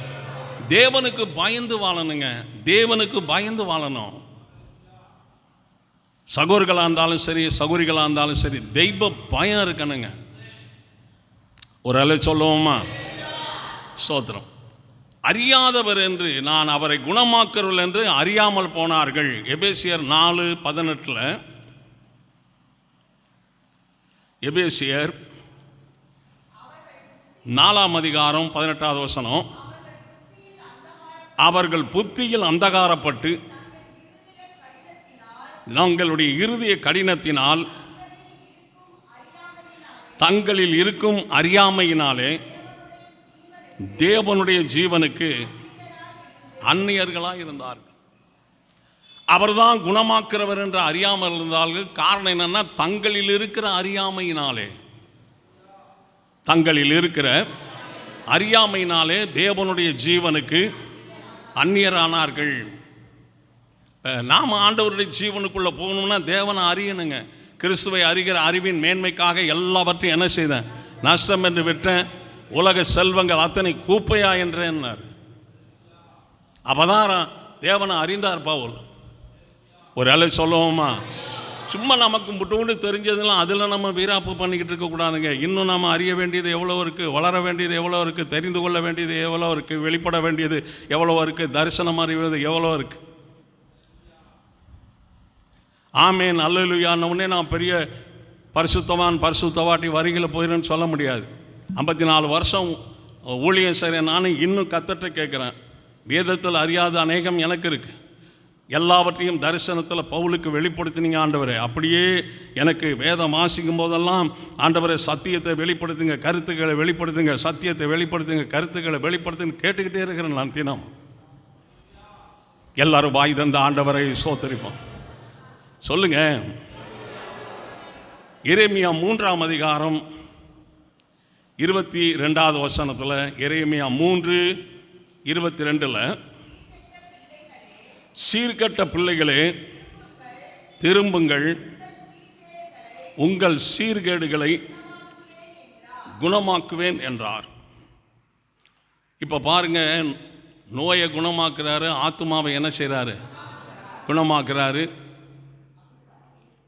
தேவனுக்கு பயந்து வாழணுங்க. தேவனுக்கு பயந்து வாழணும். சகோதரர்களாக இருந்தாலும் சரி, சகோதரிகளாக இருந்தாலும் சரி, தெய்வ பயம் இருக்கணுங்க. ஒரு அலை சொல்லுவோமா? ஸ்தோத்திரம். அறியாதவர் என்று நான் அவரை குணமாக்கிறவர்கள் என்று அறியாமல் போனார்கள். எபேசியர் 4:18. எபேசியர் 4ஆம் அதிகாரம் 18வது வசனம். அவர்கள் புத்தியில் அந்தகாரப்பட்டு தங்களுடைய இருதய கடினத்தினால் தங்களில் இருக்கும் அறியாமையினாலே தேவனுடைய ஜீவனுக்கு அந்நியர்களாக இருந்தார்கள். அவர்தான் குணமாக்கிறவர் என்று அறியாமல் இருந்தார்கள். காரணம் என்னன்னா, தங்களில் இருக்கிற அறியாமையினாலே, தங்களில் இருக்கிற அறியாமையினாலே தேவனுடைய ஜீவனுக்கு அந்நியரானார்கள். நாம் ஆண்டவருடைய ஜீவனுக்குள்ளே போகணும்னா தேவனை அறியணுங்க. கிறிஸ்துவை அறிகிற அறிவின் மேன்மைக்காக எல்லாவற்றையும் என்ன செய்தேன்? நஷ்டம் என்று விட்டேன். உலக செல்வங்கள் அத்தனை கூப்பையா என்றார். அப்பதான் தேவனை அறிந்தார் பவுல். ஒரு அலை சொல்லுவோமா? சும்மா நமக்கு முட்டு தெரிஞ்சதெல்லாம் அதில் நம்ம வீராப்பு பண்ணிக்கிட்டு இருக்கக்கூடாதுங்க. இன்னும் நம்ம அறிய வேண்டியது எவ்வளோ இருக்குது, வளர வேண்டியது எவ்வளோ இருக்குது, தெரிந்து கொள்ள வேண்டியது எவ்வளோ இருக்குது, வெளிப்பட வேண்டியது எவ்வளோ இருக்குது, தரிசனம் அறிவது எவ்வளோ இருக்குது. ஆமேன் அல்லேலூயா. உடனே நான் பெரிய பரிசுத்தவான் பரிசுத்தவாட்டி வரிகளை போயிடுன்னு சொல்ல முடியாது. 54 வருஷம் ஊழியம் சரி, நானும் இன்னும் கத்தட்ட கேட்குறேன். வேதத்தில் அறியாத அநேகம் எனக்கு இருக்குது. எல்லாவற்றையும் தரிசனத்தில் பவுலுக்கு வெளிப்படுத்தினீங்க ஆண்டவரே. அப்படியே எனக்கு வேதம் வாசிக்கும் போதெல்லாம் ஆண்டவரே சத்தியத்தை வெளிப்படுத்துங்க, கருத்துக்களை வெளிப்படுத்துங்க, சத்தியத்தை வெளிப்படுத்துங்க, கருத்துக்களை வெளிப்படுத்துங்க கேட்டுக்கிட்டே இருக்கிறேன் நான் தினம். எல்லாரும் வாய் தந்த ஆண்டவரை ஸ்தோத்திரிப்போம். சொல்லுங்க. எரேமியா 3ஆம் அதிகாரம் 22வது வசனத்தில், எரேமியா 3:22, சீர்கட்ட பிள்ளைகளே திரும்புங்கள், உங்கள் சீர்கேடுகளை குணமாக்குவேன் என்றார். இப்போ பாருங்க, நோயை குணமாக்குறாரு, ஆத்துமாவை என்ன செய்கிறாரு? குணமாக்குறாரு.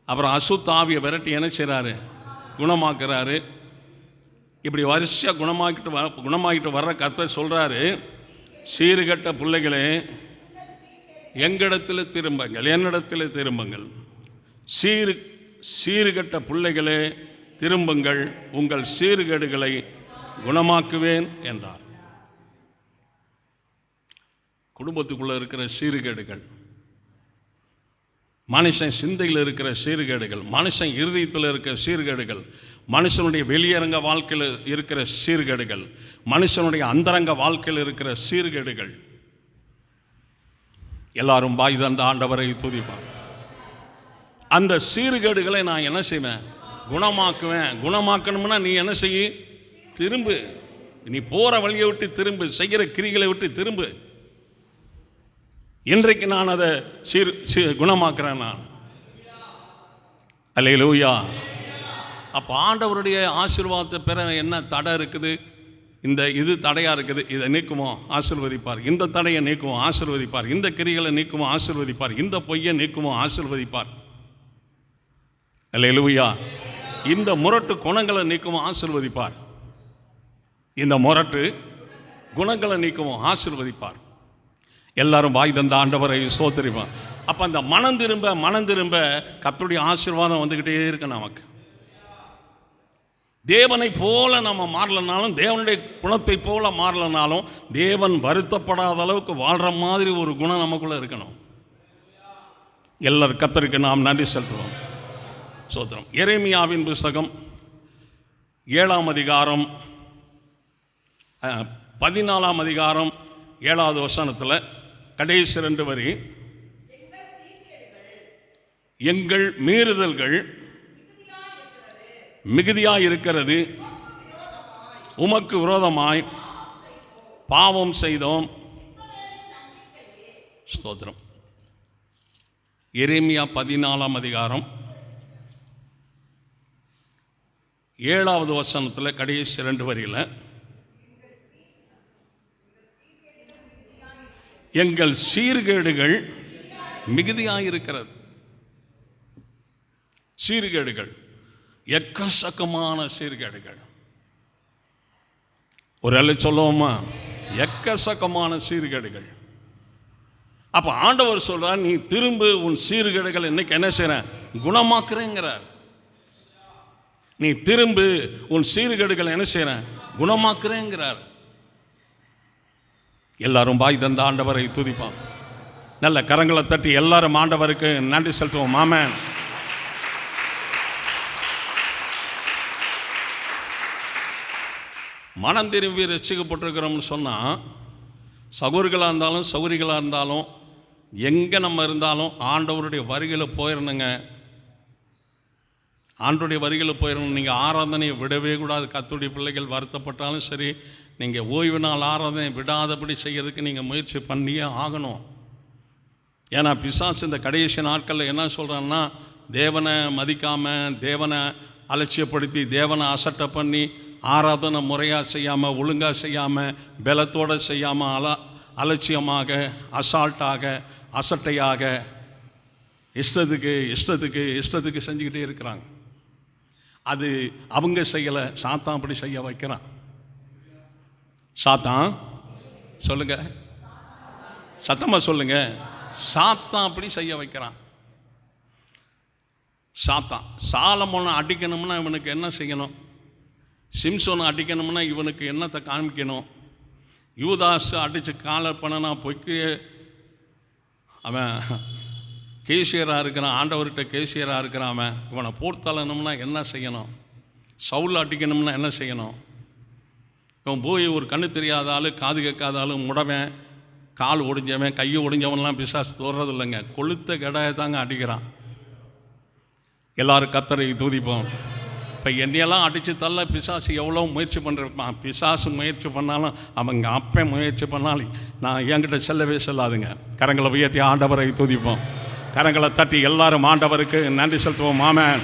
அப்புறம் அசுத்த ஆவியை விரட்டி என்ன செய்கிறாரு? குணமாக்குறாரு. இப்படி வரிசையாக குணமாக்கிட்டு வர்ற கர்த்தர் சொல்கிறாரு, சீர்கட்ட பிள்ளைகளே எங்களிடத்தில் திரும்புங்கள், என்னிடத்தில் திரும்புங்கள். சீர்கட்ட பிள்ளைகளே திரும்புங்கள், உங்கள் சீர்கேடுகளை குணமாக்குவேன் என்றார். குடும்பத்துக்குள்ளே இருக்கிற சீர்கேடுகள், மனுஷன் சிந்தையில் இருக்கிற சீர்கேடுகள், மனுஷன் இருதயத்தில் இருக்கிற சீர்கேடுகள், மனுஷனுடைய வெளியரங்க வாழ்க்கையில் இருக்கிற சீர்கேடுகள், மனுஷனுடைய அந்தரங்க வாழ்க்கையில் இருக்கிற சீர்கேடுகள், எல்லாரும் பாய் தந்த ஆண்டவரை துதிப்பார். அந்த சீர்கேடுகளை நான் என்ன செய்வேன்? குணமாக்குவேன். குணமாக்கணும்னா நீ என்ன செய்ய? திரும்பு. நீ போகிற வழியை விட்டு திரும்பு, செய்கிற கிரிகளை விட்டு திரும்பு. இன்றைக்கு நான் அதை குணமாக்குறேன் நான். அல்லேலூயா. அப்போ ஆண்டவருடைய ஆசீர்வாதத்தை பெற என்ன தடை இருக்குது? இது தடையாக இருக்குது, இதை நீக்குமோ ஆசீர்வதிப்பார். இந்த தடையை நீக்குமோ ஆசீர்வதிப்பார். இந்த கிரிகளை நீக்குமோ ஆசீர்வதிப்பார். இந்த பொய்யை நீக்குமோ ஆசீர்வதிப்பார். அல்லேலூயா. இந்த முரட்டு குணங்களை நீக்குமோ ஆசீர்வதிப்பார். இந்த முரட்டு குணங்களை நீக்குமோ ஆசீர்வதிப்பார். எல்லாரும் வாய் தந்த ஆண்டவரை ஸ்தோத்திரிப்பார். அப்போ அந்த மனம் திரும்ப கர்த்தருடைய ஆசீர்வாதம் வந்துக்கிட்டே இருக்கு நமக்கு. தேவனை போல நம்ம மாறலனாலும், தேவனுடைய குணத்தை போல மாறலனாலும், தேவன் வருத்தப்படாத அளவுக்கு வாழ்கிற மாதிரி ஒரு குணம் நமக்குள்ளே இருக்கணும். எல்லாரும் கர்த்தருக்கு நாம் நன்றி செலுத்துவோம். ஸ்தோத்திரம். எரேமியாவின் புஸ்தகம் 7ஆம் அதிகாரம் 14ஆம் அதிகாரம் 7வது வசனத்தில் கடைசி 2 வரி, எங்கள் மீறுதல்கள் மிகுதியாயிருக்கிறது, உமக்கு விரோதமாய் பாவம் செய்தோம். ஸ்தோத்திரம். எரேமியா 14ஆம் அதிகாரம் 7வது வசனத்தில் கடைசி 2 வரியில், எங்கள் சீர்கேடுகள் மிகுதியாயிருக்கிறது. சீர்கேடுகள், எக்கச்சக்கமான சீர்கேடுகள். ஒரு அல்ல சொல்லுவோமா? எக்கச்சக்கமான சீர்கேடுகள். அப்ப ஆண்டவர் சொல்றார், நீ திரும்ப உன் சீர்கேடுகள் இன்னைக்கு என்ன செய்ற? குணமாக்குறேங்கிறார். நீ திரும்ப உன் சீர்கேடுகள் என்ன செய்ற? குணமாக்குறேங்கிறார். எல்லாரும் பாய் தந்த ஆண்டவரை துதிப்பான். நல்ல கரங்களை தட்டி எல்லாரும் ஆண்டவருக்கு நன்றி செலுத்துவோம். ஆமென். மனம் திரும்பி ரட்சிக்கப்பட்டிருக்கிறோம்னு சொன்னால், சகோதரிகளாக இருந்தாலும் சகோதரிகளாக இருந்தாலும் எங்கே நம்ம இருந்தாலும் ஆண்டவருடைய வருகையில் போயிடணுங்க. ஆண்டவருடைய வருகையில் போயிடணும். நீங்கள் ஆராதனையை விடவே கூடாது. கர்த்தருடைய பிள்ளைகள் வருத்தப்பட்டாலும் சரி, நீங்கள் ஓய்வு நாள் ஆராதனை விடாதபடி செய்கிறதுக்கு நீங்கள் முயற்சி பண்ணியே ஆகணும். ஏன்னா பிசாசு இந்த கடைசி நாட்களில் என்ன சொல்கிறான்னா, தேவனை மதிக்காமல், தேவனை அலட்சியப்படுத்தி, தேவனை அசட்டை பண்ணி, ஆராதனை முறையாக செய்யாமல், ஒழுங்காக செய்யாமல், பலத்தோடு செய்யாமல், அலட்சியமாக, அசால்ட்டாக, அசட்டையாக, இஷ்டத்துக்கு செஞ்சுக்கிட்டே இருக்கிறாங்க. அது அவங்க செய்யலை, சாத்தான் அப்படி செய்ய வைக்கிறான். சாத்தான் சொல்லுங்க, சத்தமாக சொல்லுங்க. சாத்தான் அப்படி செய்ய வைக்கிறான். சாத்தான் சாலமோனை அடிக்கணும்னா இவனுக்கு என்ன செய்யணும்? சிம்சோனை அடிக்கணும்னா இவனுக்கு என்னத்தை காமிக்கணும்? யூதாஸ் அடித்து காலை பண்ணனா பொய்க்கு அவன் கேசியராக இருக்கிறான், ஆண்டவர்கிட்ட கேசியராக இருக்கிறான். அவன் இவனை போர்த்தலணும்னா என்ன செய்யணும்? சவுல் அடிக்கணும்னா என்ன செய்யணும்? இவன் போய் ஒரு கண்ணு தெரியாத ஆள், காது கேட்காத ஆள், முடவன், கால் ஒடிஞ்சவன், கையை ஒடிஞ்சவன்லாம் பிசாசு தோறது இல்லைங்க. கொளுத்த கடாயை தாங்க அடிக்கிறான். எல்லாரும் கர்த்தரை துதிப்போம். இப்போ என்னையெல்லாம் அடித்து தள்ள பிசாசு எவ்வளோ முயற்சி பண்ணிருப்பான். பிசாசு முயற்சி பண்ணாலும், அவங்க அப்போ முயற்சி பண்ணாலும் நான் என்கிட்ட செல்லவே செல்லாதுங்க. கரங்களை உயர்த்தி ஆண்டவரை துதிப்போம். கரங்களை தட்டி எல்லாரும் ஆண்டவருக்கு நன்றி செலுத்துவோம். ஆமென்.